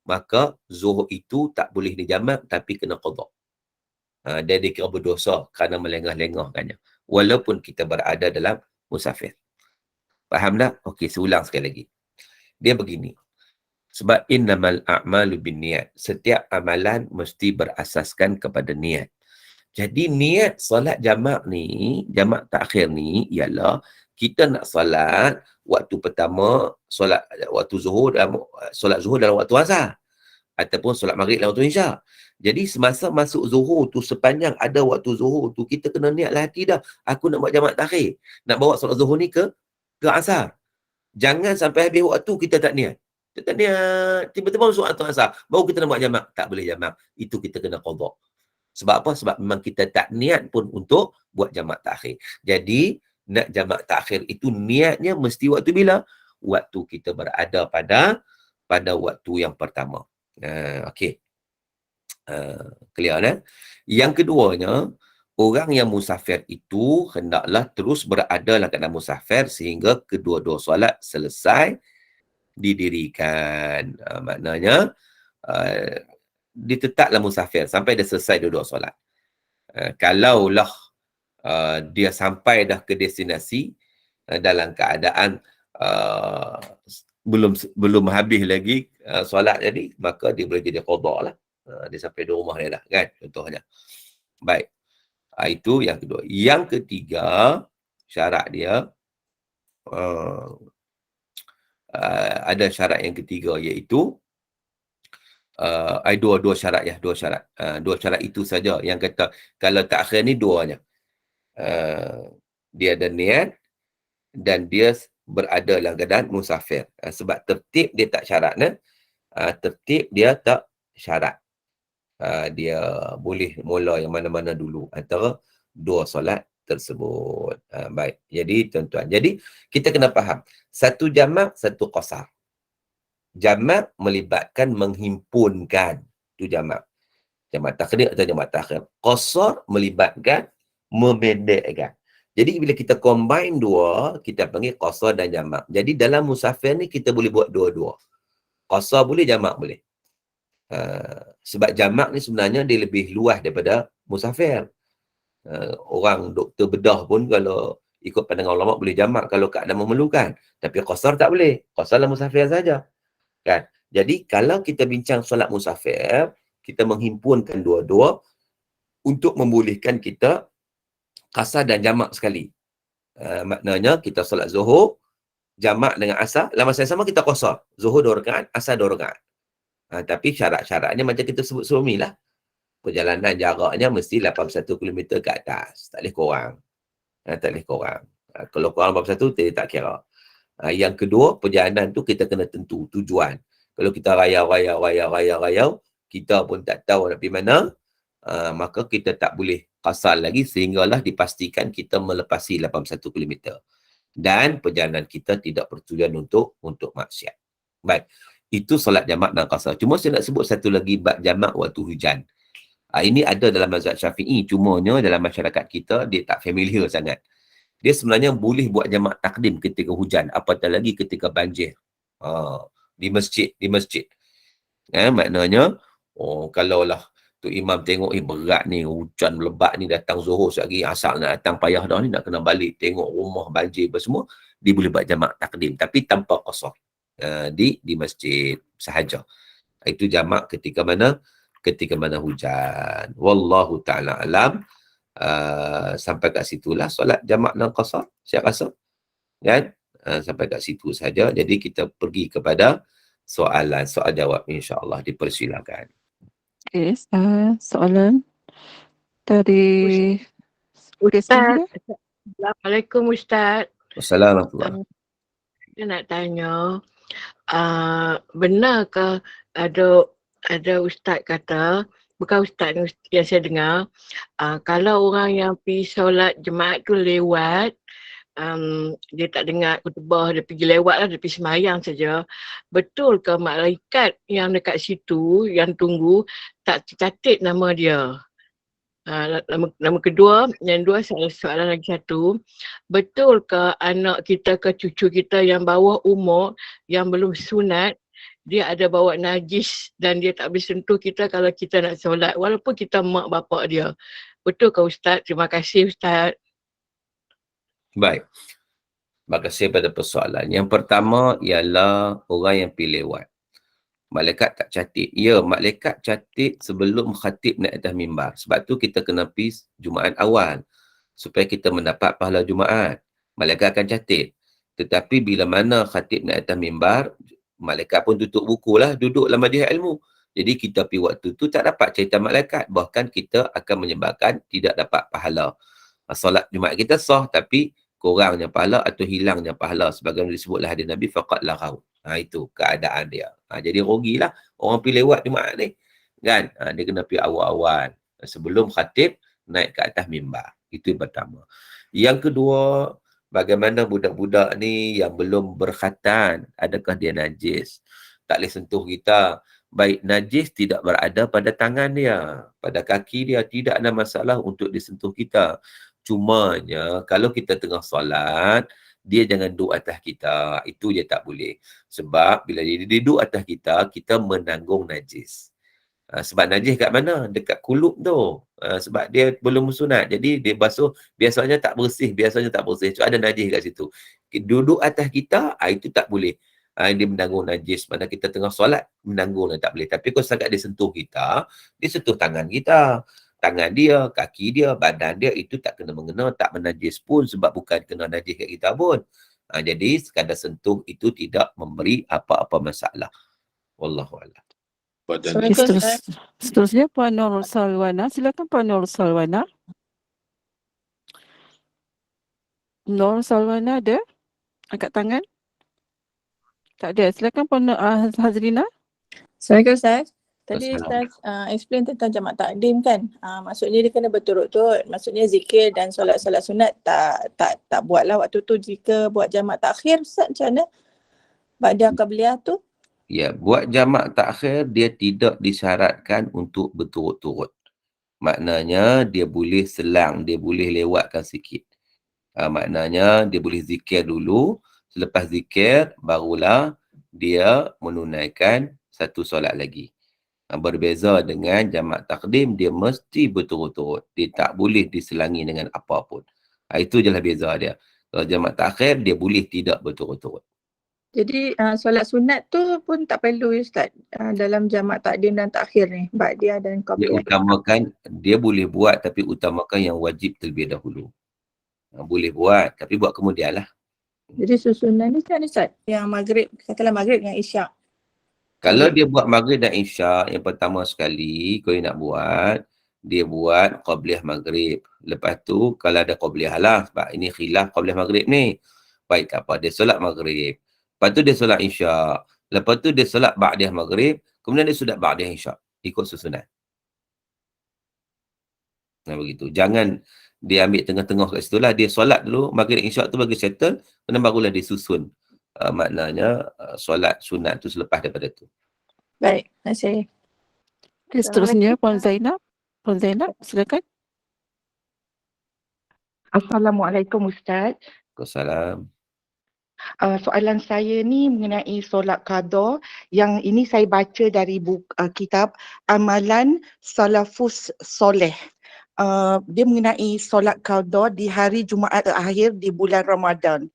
maka zuhur itu tak boleh dijamak, tapi kena qadha. Dia dikira berdosa kerana melengah-lengahkannya. Walaupun kita berada dalam musafir. Faham tak? Okey, seulang sekali lagi. Dia begini. Sebab innamal a'malu bin niat. Setiap amalan mesti berasaskan kepada niat. Jadi niat solat jamak ni, jamak takhir ni ialah kita nak solat waktu pertama, solat waktu zuhur dalam solat zuhur dalam waktu asar ataupun solat maghrib dalam waktu isyak. Jadi semasa masuk zuhur tu, sepanjang ada waktu zuhur tu, kita kena niatlah hati dah. Aku nak buat jamak takhir. Nak bawa solat zuhur ni ke asar. Jangan sampai habis waktu kita tak niat. Kita niat, tiba-tiba masuk waktu asar, baru kita nak buat jamak. Tak boleh jamak. Itu kita kena qadha. Sebab apa? Sebab memang kita tak niat pun untuk buat jamak takhir. Jadi, nak jamak takhir itu niatnya mesti waktu bila? Waktu kita berada pada pada waktu yang pertama. Okey. Clear kan? Yang keduanya, orang yang musafir itu hendaklah terus berada dalam keadaan musafir sehingga kedua-dua solat selesai didirikan. Maknanya, uh, dia tetaplah musafir sampai dia selesai dua-dua solat. Kalaulah dia sampai dah ke destinasi dalam keadaan belum habis lagi solat jadi, maka dia boleh jadi qada lah. Dia sampai di rumah dia dah, kan, contohnya. Baik, itu yang kedua. Yang ketiga, syarat dia, ada syarat yang ketiga, iaitu dua syarat ya, dua syarat. Dua syarat itu saja yang kata kalau takhir ni duanya. Dia ada niat dan dia berada dalam keadaan musafir. Sebab tertib dia tak syarat, tertib dia tak syarat. Dia boleh mula yang mana-mana dulu antara dua solat tersebut. Baik, jadi tuan-tuan, jadi kita kena faham, satu jamak, satu qasar. Jamak melibatkan menghimpunkan, tu jamak. Jamak takhir atau jamak takhir. Qasar melibatkan memendekkan. Jadi bila kita combine dua, kita panggil qasar dan jamak. Jadi dalam musafir ni kita boleh buat dua-dua. Qasar boleh, jamak boleh. Sebab jamak ni sebenarnya dia lebih luas daripada musafir. Orang doktor bedah pun kalau ikut pandangan ulama boleh jamak kalau keadaan memerlukan. Tapi qasar tak boleh. Qasar lah musafir saja. Kan? Jadi kalau kita bincang solat musafir, kita menghimpunkan dua-dua untuk membolehkan kita qasar dan jamak sekali. Maknanya kita solat zuhur, jamak dengan asar, dalam masa yang sama kita qasar. Zuhur 2 rakaat, asar 2 rakaat. Tapi syarat-syaratnya macam kita sebut sebelum ni lah. Perjalanan jaraknya mesti 81 km ke atas. Tak boleh kurang. Tak boleh kurang. Kalau kurang 81, dia tak kira. Yang kedua, perjalanan tu kita kena tentu tujuan. Kalau kita rayau, kita pun tak tahu nak pergi mana, maka kita tak boleh qasar lagi sehinggalah dipastikan kita melepasi 81 km. Dan perjalanan kita tidak bertujuan untuk maksiat. Baik. Itu solat jamak dan qasar. Cuma saya nak sebut satu lagi bab jamak waktu hujan. Ini ada dalam mazhab Syafi'i, cumanya dalam masyarakat kita dia tak familiar sangat. Dia sebenarnya boleh buat jamak takdim ketika hujan, apatah lagi ketika banjir. Di masjid. Maknanya, kalaulah tu imam tengok, berat ni, hujan lebat ni, datang zuhur sekali, asal nak datang payah dah ni, nak kena balik, tengok rumah banjir apa semua, dia boleh buat jamak takdim, tapi tanpa qasar. Di masjid sahaja. Itu jamak ketika mana hujan. Wallahu ta'ala alam. Sampai kat situlah solat jamak dan qasar, saya rasa. Kan? Sampai kat situ saja. Jadi kita pergi kepada soal jawab, insya-Allah, dipersilakan. Okay, soalan dari Ustaz. Assalamualaikum Ustaz. Wassalamualaikum. Saya nak tanya, benar ke ada ustaz kata, bukan ustaz yang saya dengar, kalau orang yang pergi solat jemaat tu lewat, dia tak dengar khutbah, dia pergi lewat lah, dia pergi semayang saja. Betul ke malaikat yang dekat situ, yang tunggu, tak tercatat nama dia? Nama kedua, yang dua soalan lagi satu, betul ke anak kita ke cucu kita yang bawah umur yang belum sunat, dia ada bawa najis dan dia tak boleh sentuh kita kalau kita nak solat walaupun kita mak bapak dia? Betul ke Ustaz? Terima kasih Ustaz. Baik. Terima kasih pada persoalan. Yang pertama ialah orang yang pergi lewat. Malaikat tak catat. Ya, malaikat catat sebelum khatib naik atas mimbar. Sebab tu kita kena pergi Jumaat awal. Supaya kita mendapat pahala Jumaat. Malaikat akan catat. Tetapi bila mana khatib naik atas mimbar, malaikat pun tutup buku lah, duduk dalam majlis ilmu. Jadi kita pergi waktu tu tak dapat cerita malaikat. Bahkan kita akan menyebabkan tidak dapat pahala. Solat Jumaat kita sah, tapi kurangnya pahala atau hilangnya pahala. Sebagaimana disebutlah hadis Nabi, faqad laghaw. Itu keadaan dia. Jadi rugilah orang pergi lewat Jumaat ni. Kan? Dia kena pergi awal-awal. Sebelum khatib naik ke atas mimbar. Itu yang pertama. Yang kedua, bagaimana budak-budak ni yang belum berkhatan, adakah dia najis? tak boleh sentuh kita. Baik, najis tidak berada pada tangan dia, pada kaki dia, tidak ada masalah untuk disentuh kita. Cumanya kalau kita tengah solat, dia jangan duduk atas kita. Itu je tak boleh. Sebab bila dia duduk atas kita, kita menanggung najis. Sebab najis kat mana? Dekat kulub tu. Sebab dia belum sunat. Jadi dia basuh, biasanya tak bersih. So, ada najis kat situ. Duduk atas kita, itu tak boleh. Dia menanggung najis. Mana kita tengah solat, menanggung tak boleh. Tapi kalau setakat dia sentuh kita, dia sentuh tangan kita. Tangan dia, kaki dia, badan dia, itu tak kena mengena, tak menajis pun sebab bukan kena najis kat kita pun. Jadi sekadar sentuh itu tidak memberi apa-apa masalah. Wallahualam. Okay, seterusnya Puan Nurul Salwana. Silakan Puan Nurul Salwana. Nurul Salwana ada? Angkat tangan? Tak ada. Silakan Puan Hazrina. Assalamualaikum Ustaz. Tadi Assalamualaikum. Ustaz explain tentang jamak takdim kan. Maksudnya dia kena berturut-turut. Maksudnya zikir dan solat-solat sunat tak buatlah waktu tu. Jika buat jamak takhir Ustaz, macam mana? Ba'da qabliyah tu? Ya, buat jamak takhir dia tidak disyaratkan untuk berturut-turut. Maknanya dia boleh selang, dia boleh lewatkan sikit. Maknanya dia boleh zikir dulu, selepas zikir barulah dia menunaikan satu solat lagi. Berbeza dengan jamak takdim, dia mesti berturut-turut. Dia tak boleh diselangi dengan apa pun. Itu jelah beza dia. Kalau jamak takhir, dia boleh tidak berturut-turut. Jadi solat sunat tu pun tak perlu Ustaz dalam jamak takdim dan takhir ni. Ba'diyah dan Dia qabliyah. utamakan, dia boleh buat tapi utamakan yang wajib terlebih dahulu. Boleh buat tapi buat kemudian lah. Jadi susunan ni macam mana Ustaz? Yang maghrib, katalah maghrib dengan isyak. Kalau dia buat maghrib dan isyak, yang pertama sekali kalau dia nak buat, dia buat qabliyah maghrib. Lepas tu kalau ada qabliyah lah, sebab ini khilaf qabliyah maghrib ni. Baik tak apa, dia solat maghrib. Lepas tu dia solat isyak. Lepas tu dia solat ba'diyah maghrib. Kemudian dia solat ba'diyah isyak. Ikut susunan. Begitu. Jangan dia ambil tengah-tengah kat situ lah. Dia solat dulu, maghrib isyak tu bagi settle. Kemudian barulah dia susun. Maknanya solat sunat tu selepas daripada tu. Baik, terima kasih. Okay, seterusnya Puan Zainab. Puan Zainab, silakan. Assalamualaikum Ustaz. Waalaikumsalam. Soalan saya ni mengenai solat qada yang ini saya baca dari kitab Amalan Salafus Soleh. Dia mengenai solat qada di hari Jumaat terakhir di bulan Ramadan.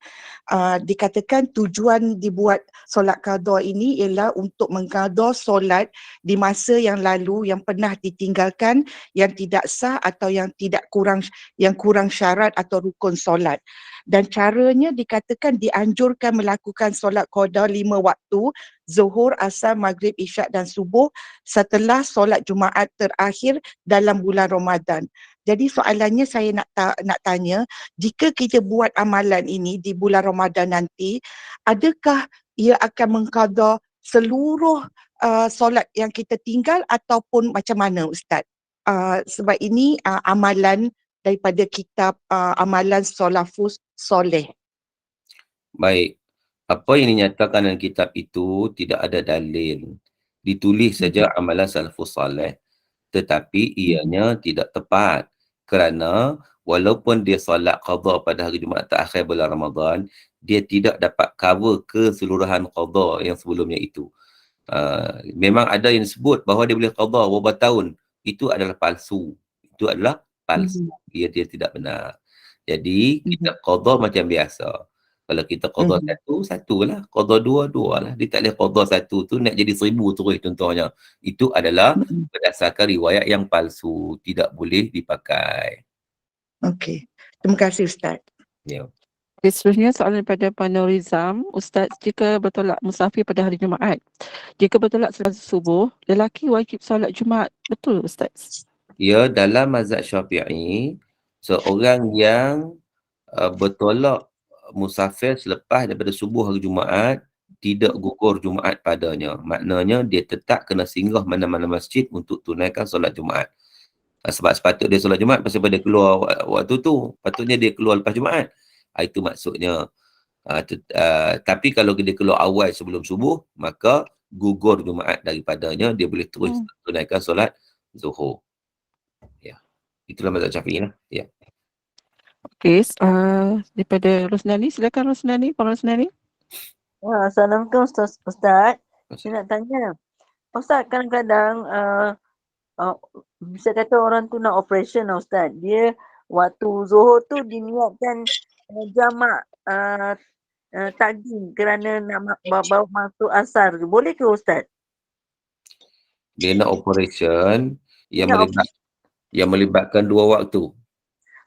Dikatakan tujuan dibuat solat qada ini ialah untuk mengqada solat di masa yang lalu yang pernah ditinggalkan, yang tidak sah atau yang kurang syarat atau rukun solat. Dan caranya dikatakan dianjurkan melakukan solat qada 5 waktu, Zuhur, Asar, Maghrib, Isyak dan Subuh setelah solat Jumaat terakhir dalam bulan Ramadan. Jadi soalannya saya nak tanya, jika kita buat amalan ini di bulan Ramadan nanti, adakah ia akan mengqada seluruh solat yang kita tinggal ataupun macam mana Ustaz? Sebab ini amalan daripada kitab Amalan Salafus Soleh. Baik. Apa yang dinyatakan dalam kitab itu tidak ada dalil. Ditulis saja amalan salafus salih. Tetapi ianya tidak tepat. Kerana walaupun dia solat qada pada hari Jumaat terakhir bulan Ramadan, dia tidak dapat cover keseluruhan qada yang sebelumnya itu. Memang ada yang sebut bahawa dia boleh qada beberapa tahun. Itu adalah palsu. Itu adalah palsu. Dia tidak benar. Jadi kita qada macam biasa. Kalau kita qada satu lah. Qada dua lah. Dia tak boleh qada satu tu nak jadi 1000 terus contohnya. Itu adalah berdasarkan riwayat yang palsu. Tidak boleh dipakai. Okey. Terima kasih Ustaz. Ya. Okay, seterusnya soalan daripada Puan Nurizam. Ustaz, jika bertolak musafir pada hari Jumaat, jika bertolak selepas subuh, lelaki wajib solat Jumaat. Betul Ustaz? Ya, dalam mazhab Syafi'i, seorang yang bertolak musafir selepas daripada subuh hari Jumaat tidak gugur Jumaat padanya. Maknanya dia tetap kena singgah mana-mana masjid untuk tunaikan solat Jumaat. Sebab sepatutnya dia solat Jumaat pasal pada keluar waktu tu. Patutnya dia keluar lepas Jumaat. Itu maksudnya. Tapi kalau dia keluar awal sebelum subuh, maka gugur Jumaat daripadanya, dia boleh terus tunaikan solat Zuhur. Ya. Itulah mazhab Syafi'i lah. Ya. Okey, daripada Rosnani, silakan Rosnani, Puan Rosnani. Assalamualaikum Ustaz. Saya nak tanya. Ustaz, kadang-kadang bisa kata orang tu nak operation lah Ustaz. Dia waktu Zuhur tu diniatkan jamak takdim kerana nak bawa masuk asar. Boleh ke Ustaz? Dia nak operation yang Nak melibatkan dua waktu.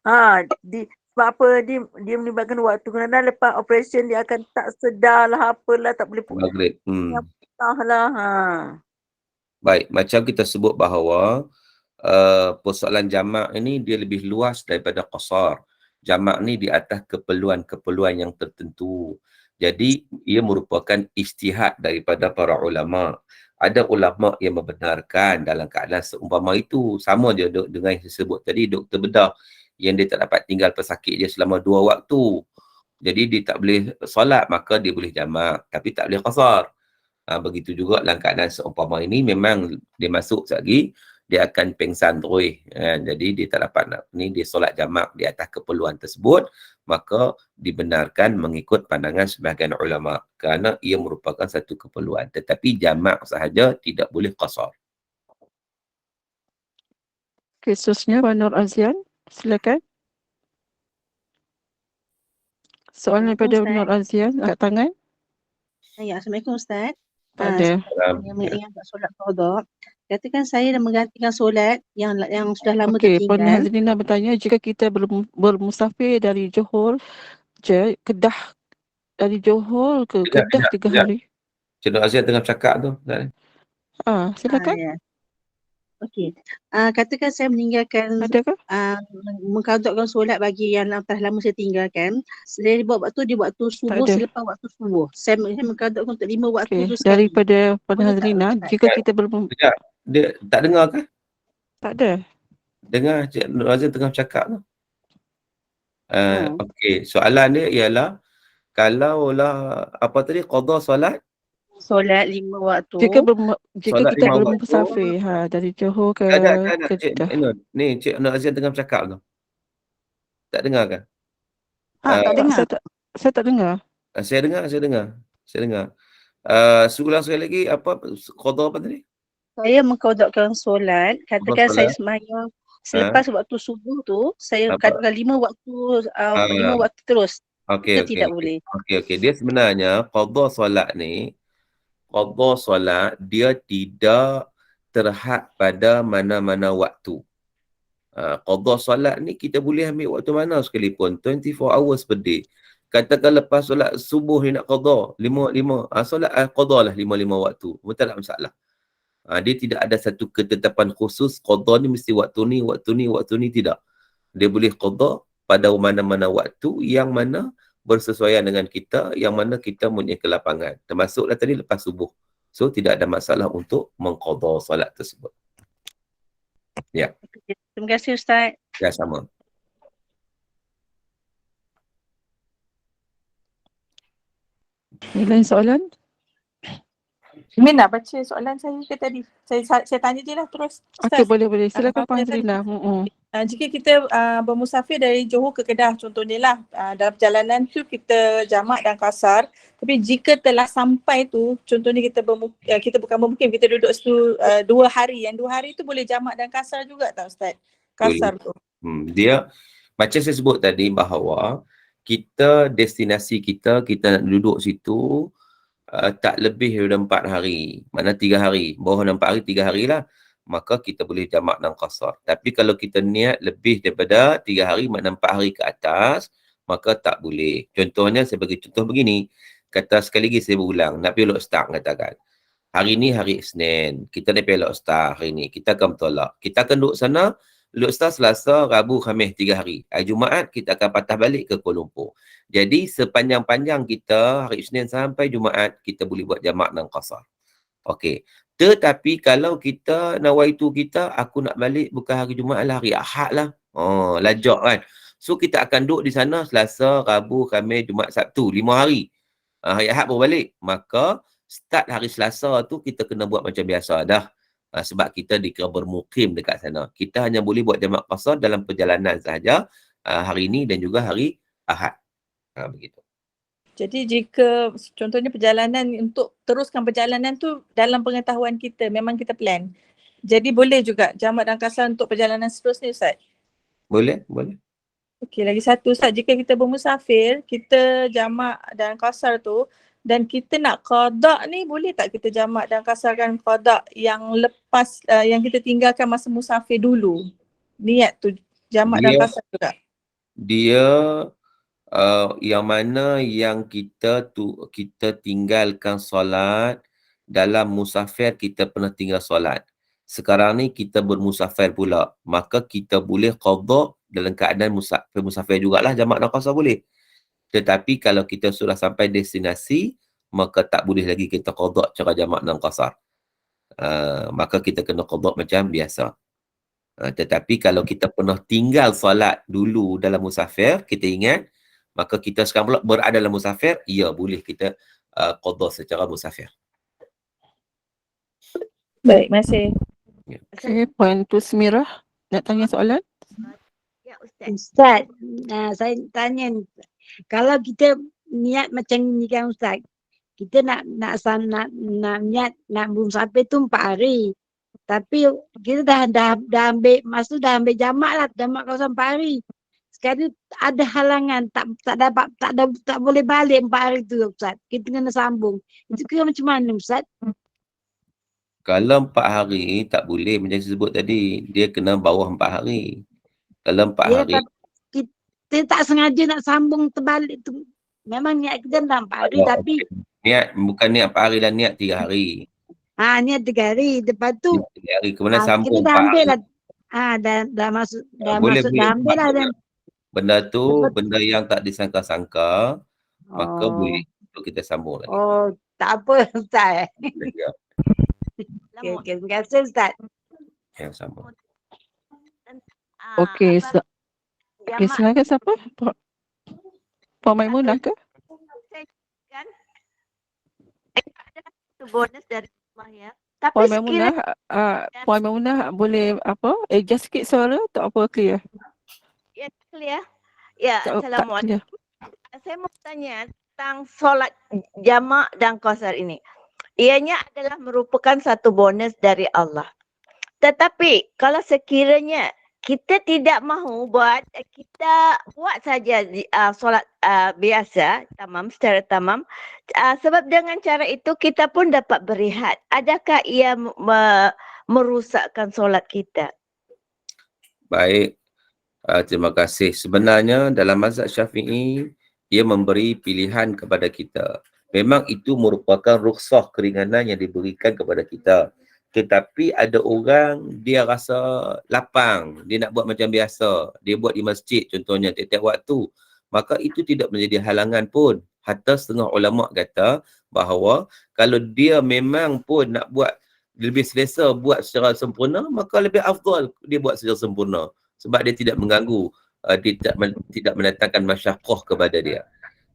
Sebab apa dia melibatkan waktu kerana lepas operation dia akan tak sedar lah apalah, tak boleh Maghrib. lah. Baik, macam kita sebut bahawa persoalan jamak ini dia lebih luas daripada qasar. Jamak ni di atas keperluan-keperluan yang tertentu. Jadi ia merupakan ijtihad daripada para ulama. Ada ulama yang membenarkan dalam keadaan seumpama itu. Sama je dengan yang saya sebut tadi, doktor bedah yang dia tak dapat tinggal pesakit dia selama 2 waktu. Jadi dia tak boleh solat, maka dia boleh jamak. Tapi tak boleh qasar. Begitu juga dalam keadaan seumpama ini, memang dia masuk lagi, dia akan pengsan terus. Jadi dia tak dapat dia solat jamak di atas keperluan tersebut, maka dibenarkan mengikut pandangan sebahagian ulama kerana ia merupakan satu keperluan. Tetapi jamak sahaja, tidak boleh qasar. Khususnya Puan Nur Azian, silakan. Soalan daripada Nur Azian, angkat tangan. Ya, Assalamualaikum Ustaz. Tak ada. Yang mengingat solat qada. Katakan saya dah menggantikan solat yang sudah lama Okey, Puan tertinggal. Hazrina bertanya, jika kita bermusafir dari Johor Kedah, dari Johor ke Kedah 3 hari. Cik Nur Azian tengah bercakap tu. Silakan. Ya. Okey. Katakan saya meninggalkan mengqadakkan solat bagi yang telah lama saya tinggalkan. Saya buat waktu di waktu subuh, selepas waktu subuh. Saya mengqadakkan untuk 5 waktu tu sekali. Daripada Puan Hazrina, jika kita Dia tak dengar ke? Tak ada. Dengar Cik Nur Azian tengah bercakap tu. Okey, soalan dia ialah kalaulah apa tadi, qada solat? Solat 5 waktu. Jika kita bermusafir dari Johor ke Kedah. Ni Cik Nur Azian tengah bercakap tu. Tak dengar kan? Tak dengar. Saya tak dengar. Saya dengar. Ulang sekali lagi, apa qada apa tadi? Saya mengqadakkan solat, katakan saya sembahyang selepas waktu subuh tu, saya katakan 5 waktu 5 waktu terus. Okey. Tidak boleh. Okey. Dia sebenarnya qada solat ni, qada solat dia tidak terhad pada mana-mana waktu. Qada solat ni kita boleh ambil waktu mana sekalipun, 24 hours per day. Katakan lepas solat subuh ni nak qada, 5 solat qada lah 5 waktu. Betul tak masalah. Dia tidak ada satu ketetapan khusus qada ni mesti waktu ni, tidak. Dia boleh qada pada mana-mana waktu yang mana bersesuaian dengan kita, yang mana kita mempunyai kelapangan. Termasuklah tadi lepas subuh. So tidak ada masalah untuk mengqada solat tersebut. Ya. Terima kasih Ustaz. Ya, sama. Lain soalan? Min nak baca soalan saya ke tadi? Saya tanya je lah terus. Okey, boleh. Silakan Puan Hazrina. Jika kita bermusafir dari Johor ke Kedah contohnya lah, dalam perjalanan tu kita jamak dan qasar, tapi jika telah sampai tu, contohnya kita bukan bermukim, kita duduk situ 2 hari, yang 2 hari tu boleh jamak dan qasar juga tak Ustaz? Qasar tu. Dia macam saya sebut tadi bahawa destinasi kita nak duduk situ tak lebih daripada 4 hari. Mana 3 hari. Bawah 4 hari, 3 hari lah. Maka kita boleh jamak dan qasar. Tapi kalau kita niat lebih daripada 3 hari, makna 4 hari ke atas, maka tak boleh. Contohnya, saya bagi contoh begini. Kata sekali lagi saya berulang. Nak pergi Ustaz katakan. Hari ni hari Isnin. Kita nak pergi Ustaz hari ni. Kita akan bertolak. Kita akan duduk sana. Ustaz Selasa, Rabu, Khamis 3 hari. Hari Jumaat kita akan patah balik ke Kuala Lumpur. Jadi sepanjang-panjang kita hari Isnin sampai Jumaat kita boleh buat jamak dan qasar. Okey. Tetapi kalau kita nawaitu aku nak balik bukan hari Jumaat lah, hari Ahad lah. Lajak kan. So kita akan duduk di sana Selasa, Rabu, Khamis, Jumaat, Sabtu 5 hari. Hari Ahad baru balik. Maka start hari Selasa tu kita kena buat macam biasa dah. Sebab kita dikira bermukim dekat sana. Kita hanya boleh buat jamak qasar dalam perjalanan sahaja hari ini dan juga hari Ahad. Begitu. Jadi jika contohnya perjalanan untuk teruskan perjalanan tu dalam pengetahuan kita, memang kita plan. Jadi boleh juga jamak dan kasar untuk perjalanan seterusnya Ustaz? Boleh, boleh. Okey, lagi satu Ustaz, jika kita bermusafir, kita jamak dan kasar tu dan kita nak qada ni, boleh tak kita jamak dan kasarkan qada yang lepas, yang kita tinggalkan masa musafir dulu? Niat tu jamak dan kasar juga? Dia yang mana yang kita tinggalkan solat dalam musafir, kita pernah tinggal solat. Sekarang ni kita bermusafir pula, maka kita boleh qada dalam keadaan musafir jugalah, jamak dan qasar boleh. Tetapi kalau kita sudah sampai destinasi, maka tak boleh lagi kita qada cara jamak dan qasar. Maka kita kena qada macam biasa. Tetapi kalau kita pernah tinggal solat dulu dalam musafir, kita ingat, maka kita sekarang pula berada dalam musafir, ya boleh kita qada secara musafir. Baik, masih. Okay, Puan Tusmirah nak tanya soalan? Ya Ustaz, saya tanya, kalau kita niat macam ni kan Ustaz, kita nak niat nak musafir tu 4 hari. Tapi kita dah ambil, masa dah ambil jamak lah, jamak kawasan 4 hari. Sekarang ada halangan, tak boleh balik 4 hari tu Ustaz. Kita kena sambung. Itu kira macam mana Ustaz? Kalau 4 hari tak boleh, macam saya sebut tadi, dia kena bawah 4 hari. Kalau 4 hari. Kita tak sengaja nak sambung terbalik tu. Memang niat kita dah 4 hari tapi. Niat, bukan niat 4 hari dan niat 3 hari. Niat 3 hari. Lepas tu. 3 hari, kemudian sambung kita 4 hari. Dah masuk, boleh, dah ambil lah. Dan benda tu, benda yang tak disangka-sangka, maka boleh untuk kita sambung lagi. Oh, tak apa Ustaz. Okay, terima kasih Ustaz. Ya, sama. Okey, silakan siapa? Puan Maimunah ke? Kan? Ada bonus dari rumah ya. Tapi Puan Maimunah boleh adjust sikit suara tak apa clear? Ya, clear. Ya, Assalamualaikum. Saya mau tanya tentang solat jamak dan qasar ini. Ianya adalah merupakan satu bonus dari Allah. Tetapi kalau sekiranya kita tidak mahu buat, kita buat saja solat biasa, secara tamam. Sebab dengan cara itu kita pun dapat berehat. Adakah ia merusakkan solat kita? Baik, terima kasih. Sebenarnya dalam mazhab Syafi'i, ia memberi pilihan kepada kita. Memang itu merupakan rukhsah, keringanan yang diberikan kepada kita. Tetapi ada orang, dia rasa lapang, dia nak buat macam biasa. Dia buat di masjid contohnya tiap-tiap waktu. Maka itu tidak menjadi halangan pun. Hatta setengah ulama' kata bahawa kalau dia memang pun nak buat lebih selesa, buat secara sempurna, maka lebih afdal dia buat secara sempurna. Sebab dia tidak mengganggu, dia tidak mendatangkan masyaqqah kepada dia.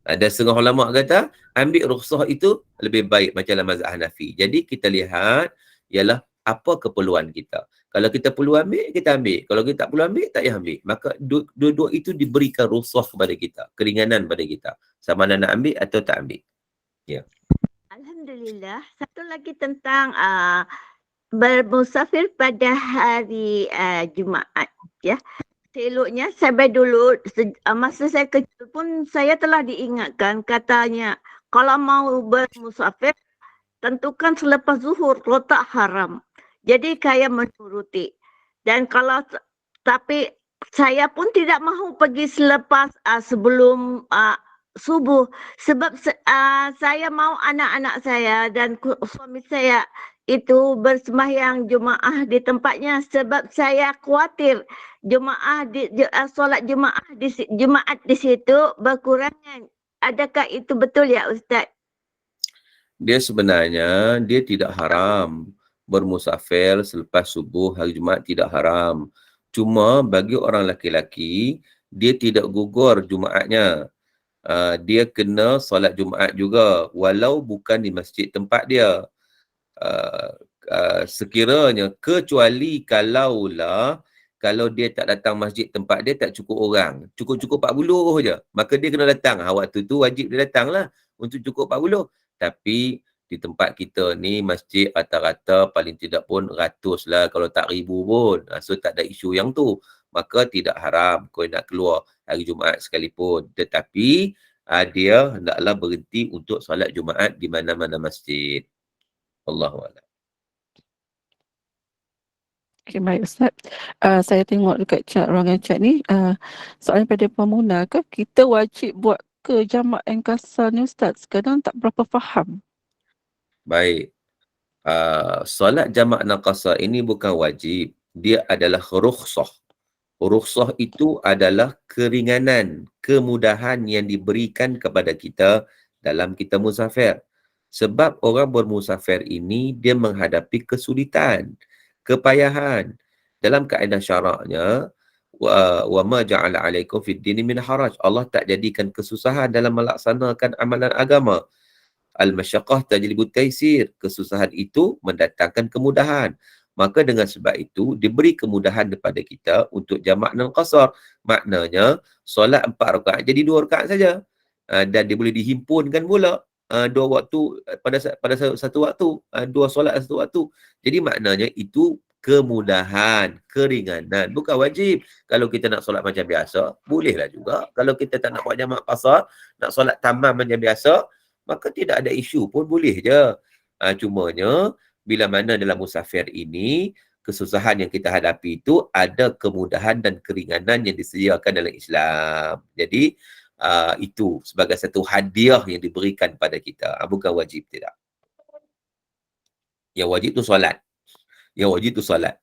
Dan setengah ulama' kata ambil rukhsah itu lebih baik macam dalam mazhab Hanafi. Jadi kita lihat ialah apa keperluan kita. Kalau kita perlu ambil, kita ambil. Kalau kita tak perlu ambil, tak payah ambil. Maka dua-dua itu diberikan rukhsah kepada kita, keringanan pada kita. Sama ada nak ambil atau tak ambil. Ya. Alhamdulillah. Satu lagi tentang bermusafir pada hari Jumaat ya. Seloknya sampai dulu masa saya kecil pun saya telah diingatkan, katanya kalau mau bermusafir tentukan selepas zuhur, kalau tak haram. Jadi saya menuruti. Dan kalau tapi saya pun tidak mahu pergi selepas sebelum subuh, sebab saya mau anak-anak saya dan suami saya itu bersembahyang Jumaat di tempatnya, sebab saya khawatir solat Jumaat di situ berkurangan. Adakah itu betul ya Ustaz? Dia sebenarnya dia tidak haram bermusafir selepas subuh hari Jumaat, tidak haram. Cuma bagi orang lelaki-lelaki dia tidak gugur Jumaatnya. dia kena solat Jumaat juga walau bukan di masjid tempat dia. Sekiranya kecuali kalau dia tak datang masjid tempat dia tak cukup orang, cukup 40 je, maka dia kena datang. Waktu tu wajib dia datang lah untuk cukup 40. Tapi di tempat kita ni masjid rata-rata paling tidak pun ratus lah, kalau tak ribu pun. So tak ada isu yang tu. Maka tidak haram kau nak keluar hari Jumaat sekalipun. Tetapi dia hendaklah berhenti untuk solat Jumaat di mana-mana masjid. Allahuakbar. Okay, baik Ustaz. Saya tengok dekat ruangan chat ni, soalan pada Pemuna ke, kita wajib buat ke jamak yang kasar ni Ustaz? Kadang tak berapa faham. Baik. Solat jamak naqasah ini bukan wajib. Dia adalah rukhsah. Rukhsah itu adalah keringanan, kemudahan yang diberikan kepada kita dalam kita musafir. Sebab orang bermusafir ini dia menghadapi kesulitan, kepayahan. Dalam kaedah syaraknya, wa ma ja'ala 'alaikum fid dini min haraj. Allah tak jadikan kesusahan dalam melaksanakan amalan agama. Al-masyaqqah tajlibu taysir. Kesusahan itu mendatangkan kemudahan. Maka dengan sebab itu diberi kemudahan kepada kita untuk jamak dan qasar. Maknanya solat 4 rakaat jadi 2 rakaat saja. Dan dia boleh dihimpunkan pula 2 waktu pada satu waktu, 2 solat satu waktu. Jadi maknanya itu kemudahan, keringanan, bukan wajib. Kalau kita nak solat macam biasa, bolehlah juga. Kalau kita tak nak buat jamak qasar, nak solat tamam macam biasa, maka tidak ada isu pun, boleh je. Cumanya bila mana dalam musafir ini kesusahan yang kita hadapi itu ada kemudahan dan keringanan yang disediakan dalam Islam. Jadi itu sebagai satu hadiah yang diberikan pada kita. Bukan wajib, tidak. Yang wajib tu solat. Yang wajib tu solat.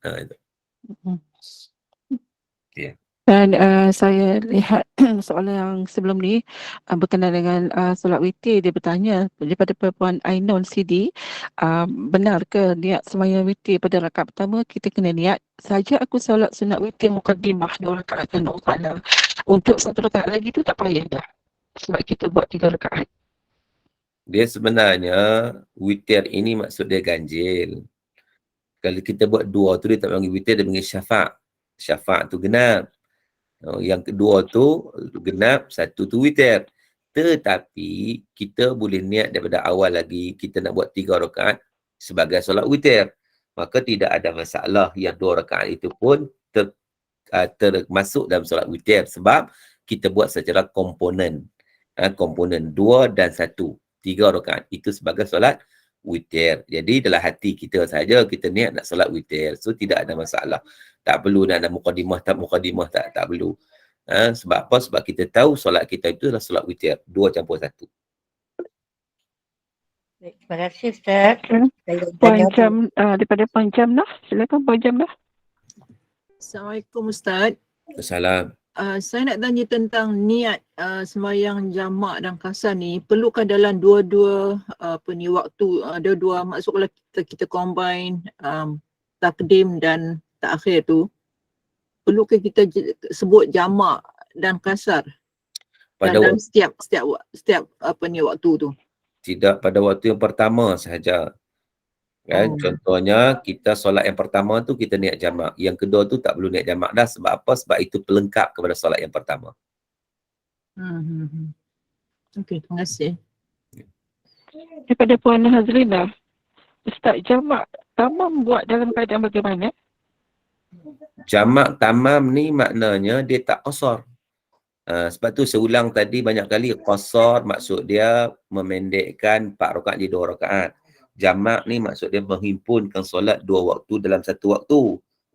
Yeah. Dan saya lihat soalan yang sebelum ni berkenaan dengan solat witir. Dia bertanya daripada perempuan Ainon CD, benar ke niat sembahyang witir pada rakaat pertama kita kena niat saja aku solat sunat witir muqaddimah 2 rakaat dan utama. Untuk 1 rakaat lagi tu tak payah dah, sebab kita buat 3 rakaat. Dia sebenarnya witir ini maksud dia ganjil. Kalau kita buat 2 tu dia tak panggil witir, dia panggil syafa'. Syafa' tu genap. Yang kedua tu genap, 1 tu witir. Tetapi kita boleh niat daripada awal lagi kita nak buat 3 rakaat sebagai solat witir. Maka tidak ada masalah yang 2 rakaat itu pun termasuk dalam solat witir. Sebab kita buat secara komponen. Komponen 2 dan 1. 3 rakaat itu sebagai solat witir. Jadi dalam hati kita saja kita niat nak solat witir. So tidak ada masalah. Tak perlu nak ada mukadimah tak perlu. Sebab apa? Sebab kita tahu solat kita itu adalah solat witir. 2 campur 1. Baik, terima kasih Ustaz. Puan Jam, daripada Puan Jamnah. Silakan Puan Jamnah. Assalamualaikum Ustaz. Assalam. Saya nak tanya tentang niat sembahyang jamak dan kasar ni, perlukah dalam dua-dua waktu, ada dua, maksud kalau kita combine takdim dan takhir tu, perlukah kita sebut jamak dan kasar dalam setiap waktu tu? Tidak, pada waktu yang pertama sahaja. Kan? Contohnya kita solat yang pertama tu kita niat jamak. Yang kedua tu tak perlu niat jamak dah. Sebab apa? Sebab itu pelengkap kepada solat yang pertama. Okey, terima kasih. Daripada Puan Hazrina, Ustaz, jamak tamam buat dalam keadaan bagaimana? Jamak tamam ni maknanya dia tak qasar. Sebab tu saya ulang tadi banyak kali, qasar maksud dia memendekkan 4 rakaat jadi 2 rakaat. Jamak ni maksud dia menghimpunkan solat 2 waktu dalam 1 waktu.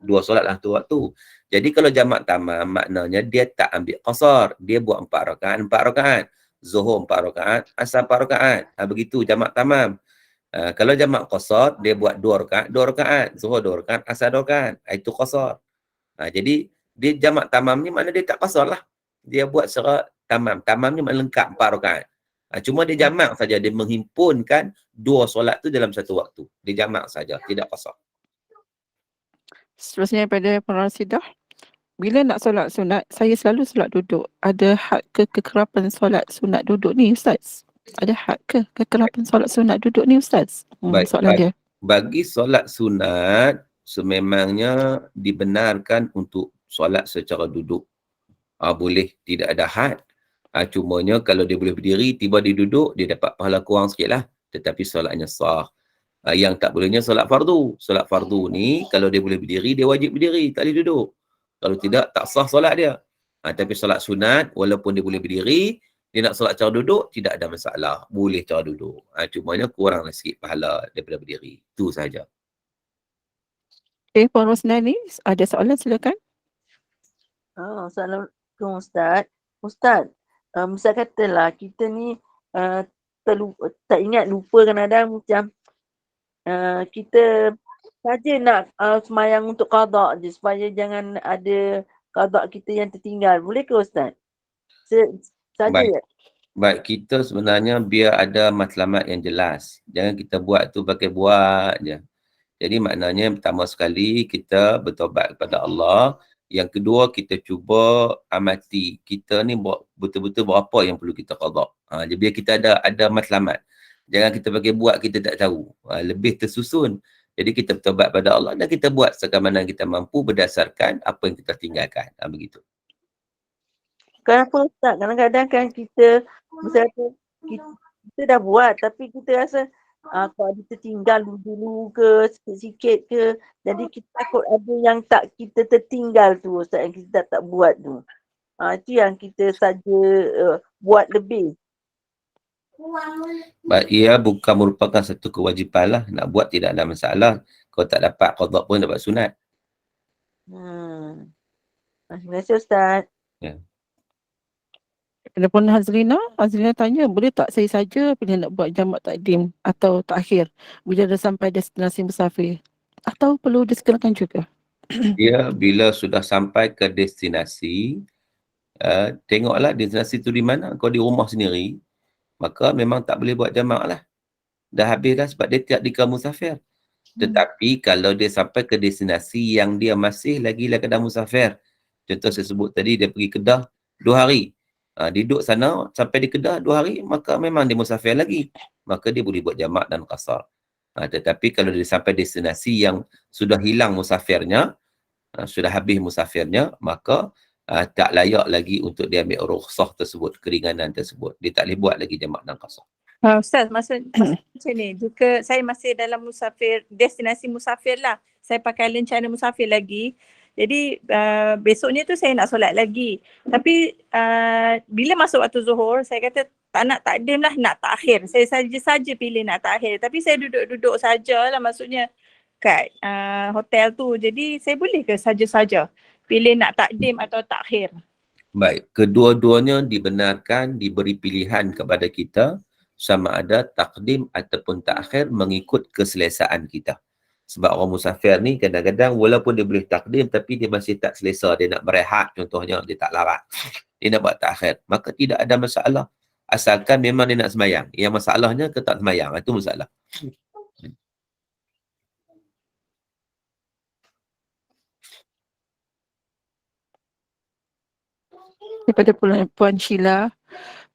2 solat dalam 1 waktu. Jadi kalau jamak tamam maknanya dia tak ambil qasar. Dia buat 4 rakaat. Zuhur 4 rakaat, asar 4 rakaat. Begitu jamak tamam. Kalau jamak qasar dia buat 2 rakaat. Zuhur 2 rakaat, asar 2 rakaat. Itu qasar. Jadi dia jamak tamam ni maknanya dia tak qasar lah. Dia buat secara tamam. Tamam ni maknanya lengkap 4 rakaat. Cuma dia jamak saja, dia menghimpunkan 2 solat tu dalam 1 waktu. Dia jamak saja, tidak qasar. Seterusnya daripada Puan Rasidah, bila nak solat sunat, saya selalu solat duduk. Ada had ke kekerapan solat sunat duduk ni, Ustaz? Ada had ke kekerapan solat sunat duduk ni, Ustaz? Baik, Soalan dia. bagi solat sunat, sememangnya dibenarkan untuk solat secara duduk. Boleh, tidak ada had. Cumanya kalau dia boleh berdiri, tiba dia duduk, dia dapat pahala kurang sikit lah. Tetapi solatnya sah. Yang tak bolehnya solat fardu. Solat fardu ni, kalau dia boleh berdiri, dia wajib berdiri, tak boleh duduk. Kalau tidak, tak sah solat dia. Tapi solat sunat, walaupun dia boleh berdiri, dia nak solat cara duduk, tidak ada masalah. Boleh cara duduk. Cumanya kuranglah sikit pahala daripada berdiri. Itu sahaja. Puan Rosnani, ada soalan silakan. Assalamualaikum Ustaz. Ustaz, misal katalah kita ni tak ingat, lupa kadang-kadang macam kita saja nak semayang untuk qada je supaya jangan ada qada kita yang tertinggal. Boleh ke Ustaz? Saja. Baik, kita sebenarnya biar ada matlamat yang jelas. Jangan kita buat tu pakai buat je. Jadi maknanya pertama sekali kita bertobat kepada Allah. Yang kedua, kita cuba amati kita ni betul-betul berapa yang perlu kita qada. Jadi biar kita ada matlamat. Jangan kita pakai buat kita tak tahu. Lebih tersusun. Jadi kita bertobat pada Allah dan kita buat sekadar kita mampu berdasarkan apa yang kita tinggalkan. Begitu. Kenapa Ustaz? Kadang-kadang kan kita misalnya kita dah buat tapi kita rasa kalau kita tinggal dulu ke sikit-sikit ke, jadi kita takut ada yang tak kita tertinggal tu Ustaz, yang kita tak buat tu. Itu yang kita saja buat lebih. Ia bukan merupakan satu kewajipan lah. Nak buat tidak ada masalah. Kalau tak dapat qada pun dapat sunat. Terima kasih Ustaz. Ya. Telefon Hazrina tanya, boleh tak saya saja bila nak buat jamak takdim atau takhir bila dah sampai destinasi musafir? Atau perlu disegerakan juga? Dia bila sudah sampai ke destinasi, tengoklah destinasi tu di mana. Kalau di rumah sendiri, maka memang tak boleh buat jamak lah. Dah habis dah sebab dia tidak dikira musafir. Tetapi kalau dia sampai ke destinasi yang dia masih lagi keadaan musafir. Contoh saya sebut tadi, dia pergi Kedah 2 hari. Duduk sana sampai di Kedah 2 hari, maka memang dia musafir lagi. Maka dia boleh buat jamak dan qasar. Tetapi kalau dia sampai destinasi yang sudah hilang musafirnya, sudah habis musafirnya, maka tak layak lagi untuk dia ambil rukhsah tersebut, keringanan tersebut. Dia tak boleh buat lagi jamak dan qasar. Ustaz, maksud macam ni, jika saya masih dalam musafir, destinasi musafir lah, saya pakai lencana musafir lagi, jadi besoknya tu saya nak solat lagi. Tapi bila masuk waktu zuhur, saya kata tak nak takdim lah, nak takhir. Saya saja pilih nak takhir. Tapi saya duduk-duduk sajalah maksudnya kat hotel tu. Jadi saya boleh ke saja-saja pilih nak takdim atau takhir? Baik, kedua-duanya dibenarkan, diberi pilihan kepada kita sama ada takdim ataupun takhir mengikut keselesaan kita. Sebab orang musafir ni kadang-kadang walaupun dia boleh takdim tapi dia masih tak selesa, dia nak berehat contohnya, dia tak larat. Dia nak buat takhir. Maka tidak ada masalah. Asalkan memang dia nak sembahyang. Yang masalahnya ke tak sembahyang. Itu masalah. Daripada Puan Sheila.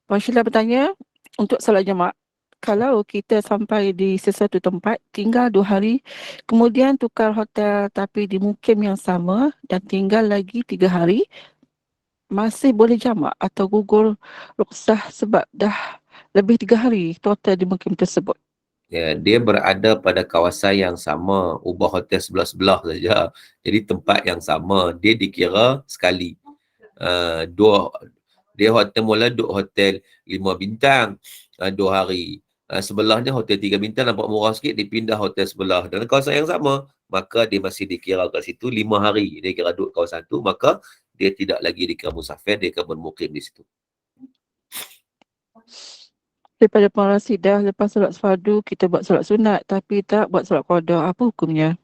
Puan Sheila bertanya, untuk solat jamak, kalau kita sampai di sesuatu tempat, tinggal 2 hari, kemudian tukar hotel tapi di mukim yang sama dan tinggal lagi 3 hari, masih boleh jamak atau gugur rukhsah sebab dah lebih 3 hari total di mukim tersebut? Ya, dia berada pada kawasan yang sama, ubah hotel sebelah-sebelah saja. Jadi tempat yang sama, dia dikira sekali. Dia hotel mula duduk hotel 5 bintang 2 hari. Sebelahnya hotel 3 bintang nampak murah sikit, dia pindah hotel sebelah. Dan kawasan yang sama, maka dia masih dikira kat situ 5 hari. Dia kira duduk kawasan tu, maka dia tidak lagi dikira musafir, dia akan bermukim di situ. Daripada Puan Rasidah, lepas solat fardu, kita buat solat sunat tapi tak buat solat qada. Apa hukumnya?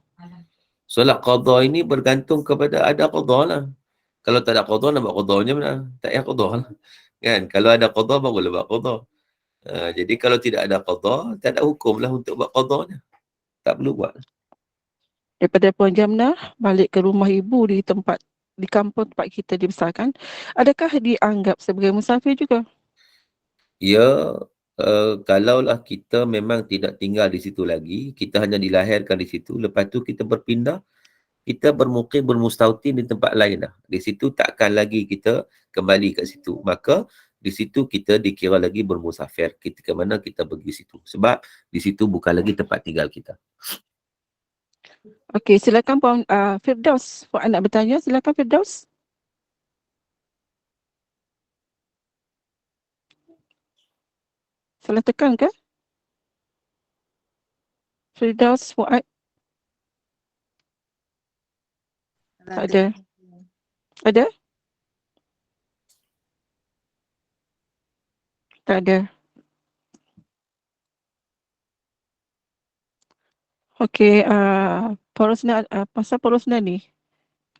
Solat qada ini bergantung kepada ada qada lah. Kalau tak ada qada, nak buat qadanya mana? Tak payah qada lah. Kan? Kalau ada qada, barulah buat qada. Jadi kalau tidak ada qada, tak ada hukum lah untuk buat qadanya. Tak perlu buat. Daripada Puan Jamnah, balik ke rumah ibu di tempat di kampung tempat kita dibesarkan, adakah dianggap sebagai musafir juga? Ya, kalaulah kita memang tidak tinggal di situ lagi, kita hanya dilahirkan di situ, lepas tu kita berpindah, kita bermukim bermustautin di tempat lain dah. Di situ takkan lagi kita kembali kat situ. Maka di situ kita dikira lagi bermusafir ketika mana kita pergi situ. Sebab di situ bukan lagi tempat tinggal kita. Okey, silakan Puan Firdaus. Puan nak bertanya, silakan Firdaus. Salah tekan ke? Firdaus Fuad. Tak ada. Ada? Tak ada. Okey, Porosna, pasal Porosna ni,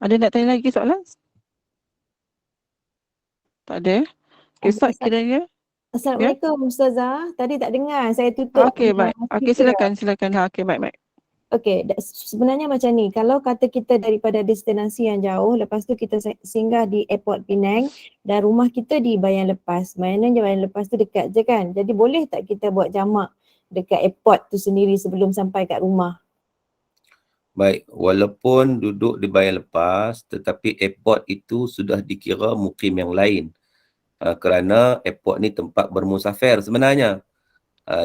ada nak tanya lagi soalan? Tak ada. Okay, Ustaz kiranya. Assalamualaikum Ustazah. Tadi tak dengar, saya tutup. Okey, baik. Okey, silakan. Okey, baik. Okey, sebenarnya macam ni, kalau kata kita daripada destinasi yang jauh, lepas tu kita singgah di airport Penang dan rumah kita di Bayan Lepas. Maknanya Bayan Lepas tu dekat je kan. Jadi boleh tak kita buat jamak dekat airport tu sendiri sebelum sampai kat rumah? Baik, walaupun duduk di Bayan Lepas, tetapi airport itu sudah dikira mukim yang lain. Kerana airport ni tempat bermusafir sebenarnya.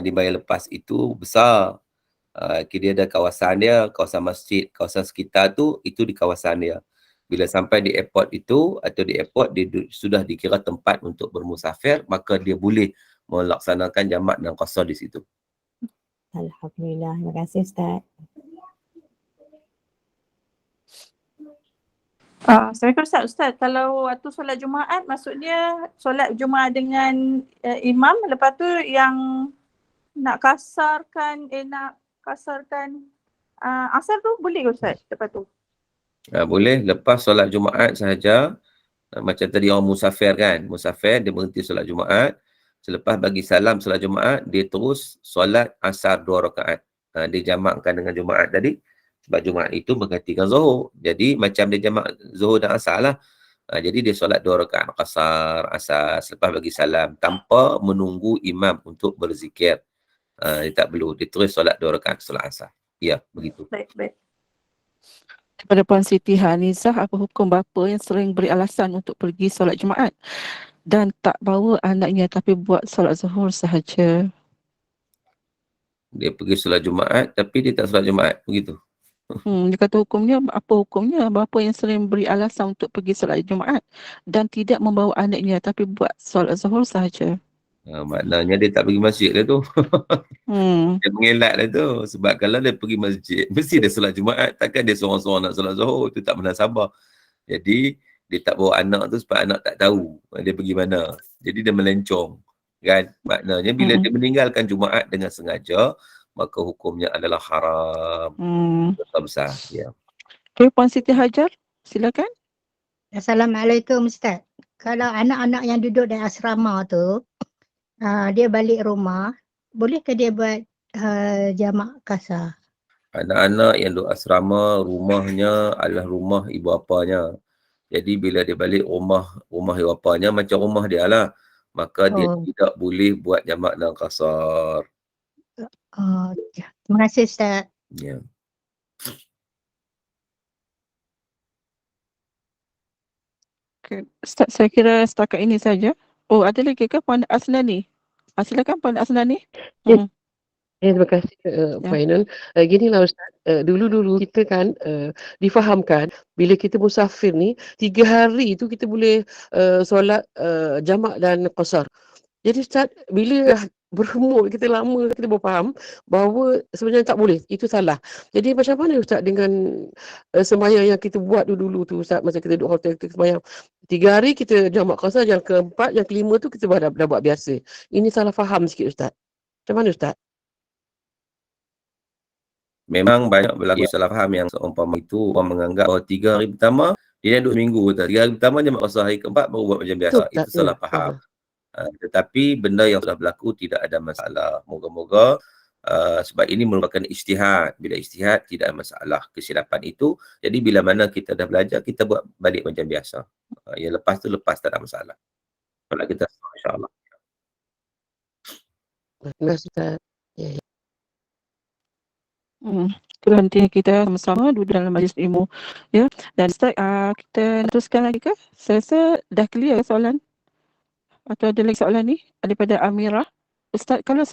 Di Bayan Lepas itu besar. Dia ada kawasan dia, kawasan masjid, kawasan sekitar tu, itu di kawasan dia. Bila sampai di airport itu atau di airport, dia sudah dikira tempat untuk bermusafir, maka dia boleh melaksanakan jamak dan qasar di situ. Alhamdulillah, terima kasih Ustaz. Assalamualaikum Ustaz. Kalau waktu solat Jumaat, maksudnya solat Jumaat dengan imam, lepas tu yang nak kasarkan asar tu boleh ke Ustaz lepas tu? Boleh, lepas solat Jumaat sahaja. Macam tadi orang musafir kan, musafir dia berhenti solat Jumaat, selepas bagi salam solat Jumaat, dia terus solat asar 2 rakaat. Dia jamakkan dengan Jumaat tadi, sebab Jumaat itu menggantikan Zuhur. Jadi macam dia jamak Zuhur dan asar lah. Jadi dia solat 2 rakaat qasar, asar, selepas bagi salam, tanpa menunggu imam untuk berzikir. Dia tak perlu, dia terus solat 2 rakaat solat asar. Ya, begitu. Baik. Kepada Puan Siti Hanizah, apa hukum bapa yang sering beri alasan untuk pergi solat Jumaat dan tak bawa anaknya tapi buat solat Zuhur sahaja? Dia pergi solat Jumaat tapi dia tak solat Jumaat, begitu. Dia kata hukumnya, apa hukumnya bapa yang sering beri alasan untuk pergi solat Jumaat dan tidak membawa anaknya tapi buat solat Zuhur sahaja? Maknanya dia tak pergi masjid lah tu. Dia mengelak lah tu. Sebab kalau dia pergi masjid, mesti dia solat Jumaat. Takkan dia seorang-seorang nak solat Zuhur. Itu tak pernah sabar. Jadi, dia tak bawa anak tu sebab anak tak tahu dia pergi mana. Jadi dia melencong. Kan? Maknanya bila dia meninggalkan Jumaat dengan sengaja, maka hukumnya adalah haram. Besar-besar. Ya. Okay, Puan Siti Hajar, silakan. Assalamualaikum Ustaz. Kalau anak-anak yang duduk di asrama tu, dia balik rumah, bolehkah dia buat jamak qasar? Anak-anak yang duduk asrama, rumahnya adalah rumah ibu bapanya. Jadi bila dia balik rumah ibu bapanya, macam rumah dia lah. Maka dia tidak boleh buat jamak dan qasar. Terima kasih Ustaz. Ya. Okay. Ustaz, saya kira setakat ini saja. Oh, ada lagi ke Puan Asnani? Silakan Puan Asnani. Terima kasih Pak Ainul. Ginilah Ustaz, dulu-dulu kita kan difahamkan bila kita musafir ni 3 hari tu kita boleh solat jamak dan qasar. Jadi Ustaz, bila berumur kita lama kita baru faham bahawa sebenarnya tak boleh, itu salah. Jadi macam mana Ustaz dengan sembahyang yang kita buat dulu tu Ustaz, masa kita duduk hotel kita sembahyang 3 hari kita jamak qasar, yang keempat, yang kelima tu kita dah buat biasa. Ini salah faham sikit Ustaz. Macam mana Ustaz? Memang banyak berlaku salah faham yang seumpama itu. Orang menganggap bahawa 3 hari pertama dia duduk seminggu. 3 hari pertama jamak qasar, hari keempat baru buat macam biasa. Itu salah faham. Tetapi benda yang sudah berlaku tidak ada masalah. Moga-moga Sebab ini merupakan ijtihad. Bila ijtihad tidak ada masalah kesilapan itu. Jadi bila mana kita dah belajar, kita buat balik macam biasa. Yang lepas tu lepas, tak ada masalah. Kalau kita insya-Allah. Terima kasih Ustaz. Ya, ya. Itulah nanti kita sama-sama duduk dalam majlis ilmu, ya. Dan Ustaz, kita teruskan lagi ke? Saya rasa dah clear soalan. Atau ada lagi soalan ni daripada Amirah. Ustaz, kalau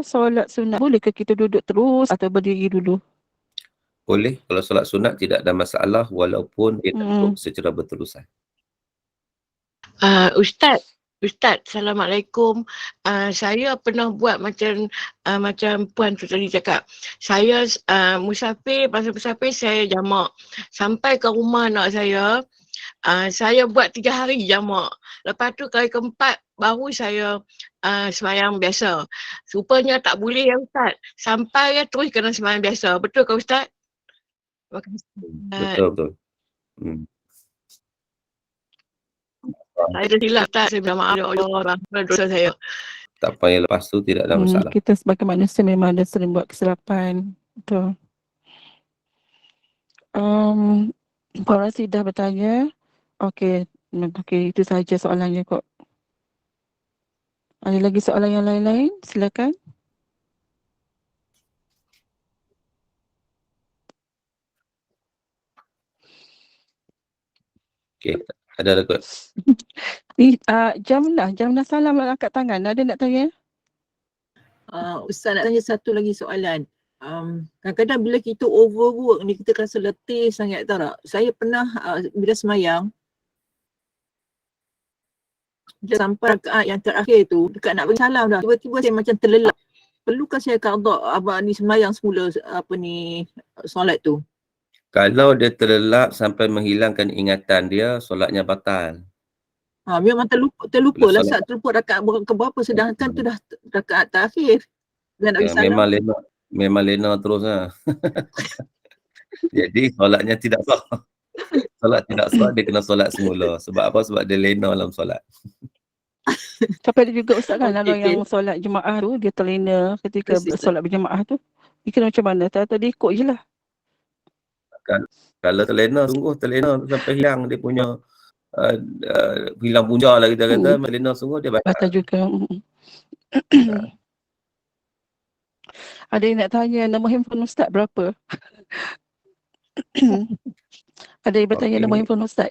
solat sunat, boleh ke kita duduk terus atau berdiri dulu? Boleh, kalau solat sunat tidak ada masalah walaupun dia duduk secara berterusan. Ustaz, Assalamualaikum. Saya pernah buat macam Puan tu tadi cakap. Saya musafir saya jamak. Sampai ke rumah anak saya buat 3 hari jamak. Lepas tu kali keempat baru saya sembahyang biasa. Rupanya tak boleh ya Ustaz. Sampai terus kena sembahyang biasa. Betul ke Ustaz? Terima kasih. Betul. Saya dah silap Ustaz. Saya minta maaf ya Allah. Dosa saya. Tak payah, lepas tu tidak ada masalah. Kita sebagai manusia memang ada sering buat kesilapan. Betul. Puan Rasidah bertanya. Okey, itu sahaja soalannya kok. Ada lagi soalan yang lain-lain? Silakan. Okey, ada kot. Jamnah salam angkat tangan. Ada nak tanya? Ustaz nak tanya satu lagi soalan. Kadang-kadang bila kita overwork ni, kita rasa letih sangat, tahu tak? Saya pernah bila semayang, bila sampai rakaat yang terakhir tu, dekat nak bagi salam dah, tiba-tiba saya macam terlelap. Perlukah saya qada abang ni semayang semula solat tu? Kalau dia terlelap sampai menghilangkan ingatan dia, solatnya batal. Memang terlupa lah saat terlupa rakaat keberapa, sedangkan tu dah rakaat terakhir. Dan nak bagi salam. Memang lena terus lah. Jadi solatnya tidak sah. Solat tidak sah, dia kena solat semula. Sebab apa? Sebab dia lena dalam solat. Tapi ada juga Ustaz kan, kalau yang solat jemaah tu, dia terlena ketika solat berjemaah tu. Dia kena macam mana? Tadi ikut je lah. Kalau terlena, sungguh terlena sampai hilang dia punya hilang punca lah kita kata. Terlena sungguh dia batal. Batal juga. Ada yang nak tanya nama handphone Ustaz berapa? Ada yang bertanya nama handphone Ustaz.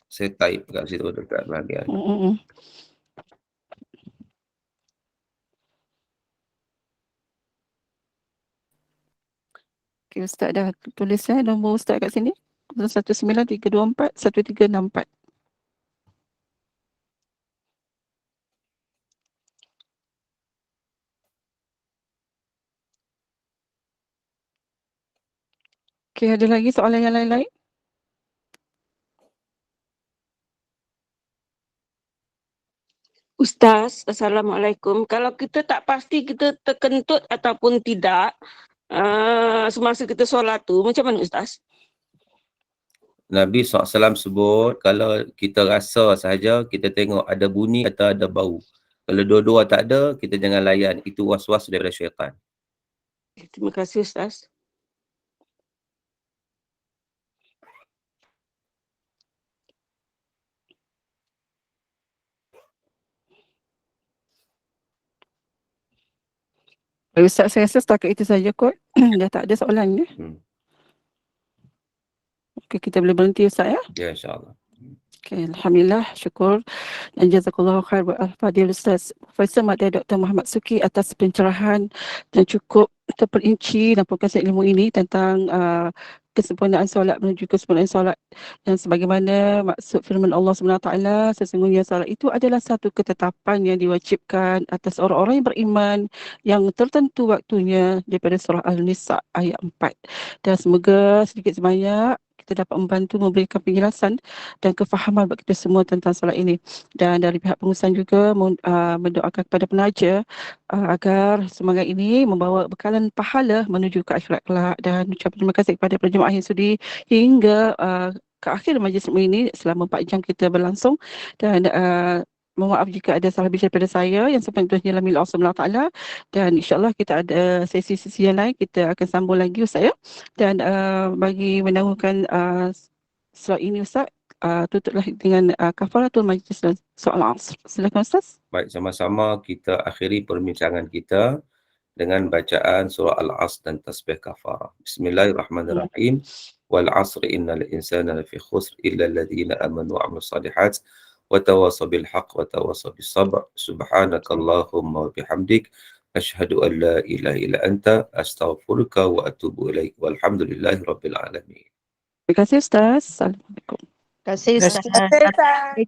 Saya type kat situ dekat bahagian. Okay, Ustaz dah tulis nombor Ustaz kat sini. 19324 1364. Okay, ada lagi soalan yang lain-lain? Ustaz, Assalamualaikum. Kalau kita tak pasti kita terkentut ataupun tidak semasa kita solat tu, macam mana Ustaz? Nabi SAW sebut, kalau kita rasa sahaja, kita tengok ada bunyi atau ada bau. Kalau dua-dua tak ada, kita jangan layan. Itu was-was daripada syaitan. Terima kasih Ustaz. Ustaz, saya rasa setakat itu saja kot. Dah tak ada soalan ya. Okey, kita boleh berhenti Ustaz ya. Ya, insyaAllah. Okay, Alhamdulillah, syukur dan jazakallahu khair Fadil Ustaz Profesor Madya Dr. Muhammad Suki atas pencerahan dan cukup terperinci dan pengkasihan ilmu ini tentang kesempurnaan solat menuju kesempurnaan solat, dan sebagaimana maksud firman Allah SWT, sesungguhnya solat itu adalah satu ketetapan yang diwajibkan atas orang-orang yang beriman yang tertentu waktunya, daripada surah Al-Nisa ayat 4. Dan semoga sedikit sebanyak kita dapat membantu memberikan penjelasan dan kefahaman bagi kita semua tentang solat ini. Dan dari pihak pengurusan juga mendoakan kepada penaja agar semangat ini membawa bekalan pahala menuju ke akhirat kelak, dan ucapkan terima kasih kepada penjemaah yang sudi hingga ke akhir majlis ini selama 4 jam kita berlangsung. Dan mohon maaf jika ada salah bicara daripada saya. Yang sepenuhnya dalam milik Allah Subhanahu Wa Taala, dan insyaAllah kita ada sesi-sesi yang lain, kita akan sambung lagi Ustaz ya. Dan bagi mendahulukan slot ini Ustaz, tutuplah dengan kafaratul majlis dan soal asr. Silakan Ustaz. Baik, sama-sama kita akhiri perbincangan kita dengan bacaan surah Al-Asr dan tasbih kafarah. Bismillahirrahmanirrahim. Wal 'asri innal insana lafi khusr illa alladhina amanu wa 'amilus shalihat wa tawasaw bil haqq wa tawasaw bis sabr. Subhanakallahumma wa bihamdik asyhadu an la ilaha illa anta astaghfiruka wa atubu ilaik. Walhamdulillahirabbil alamin. Terima kasih Ustaz. Assalamualaikum. Terima kasih Ustaz. Terima kasih Ustaz.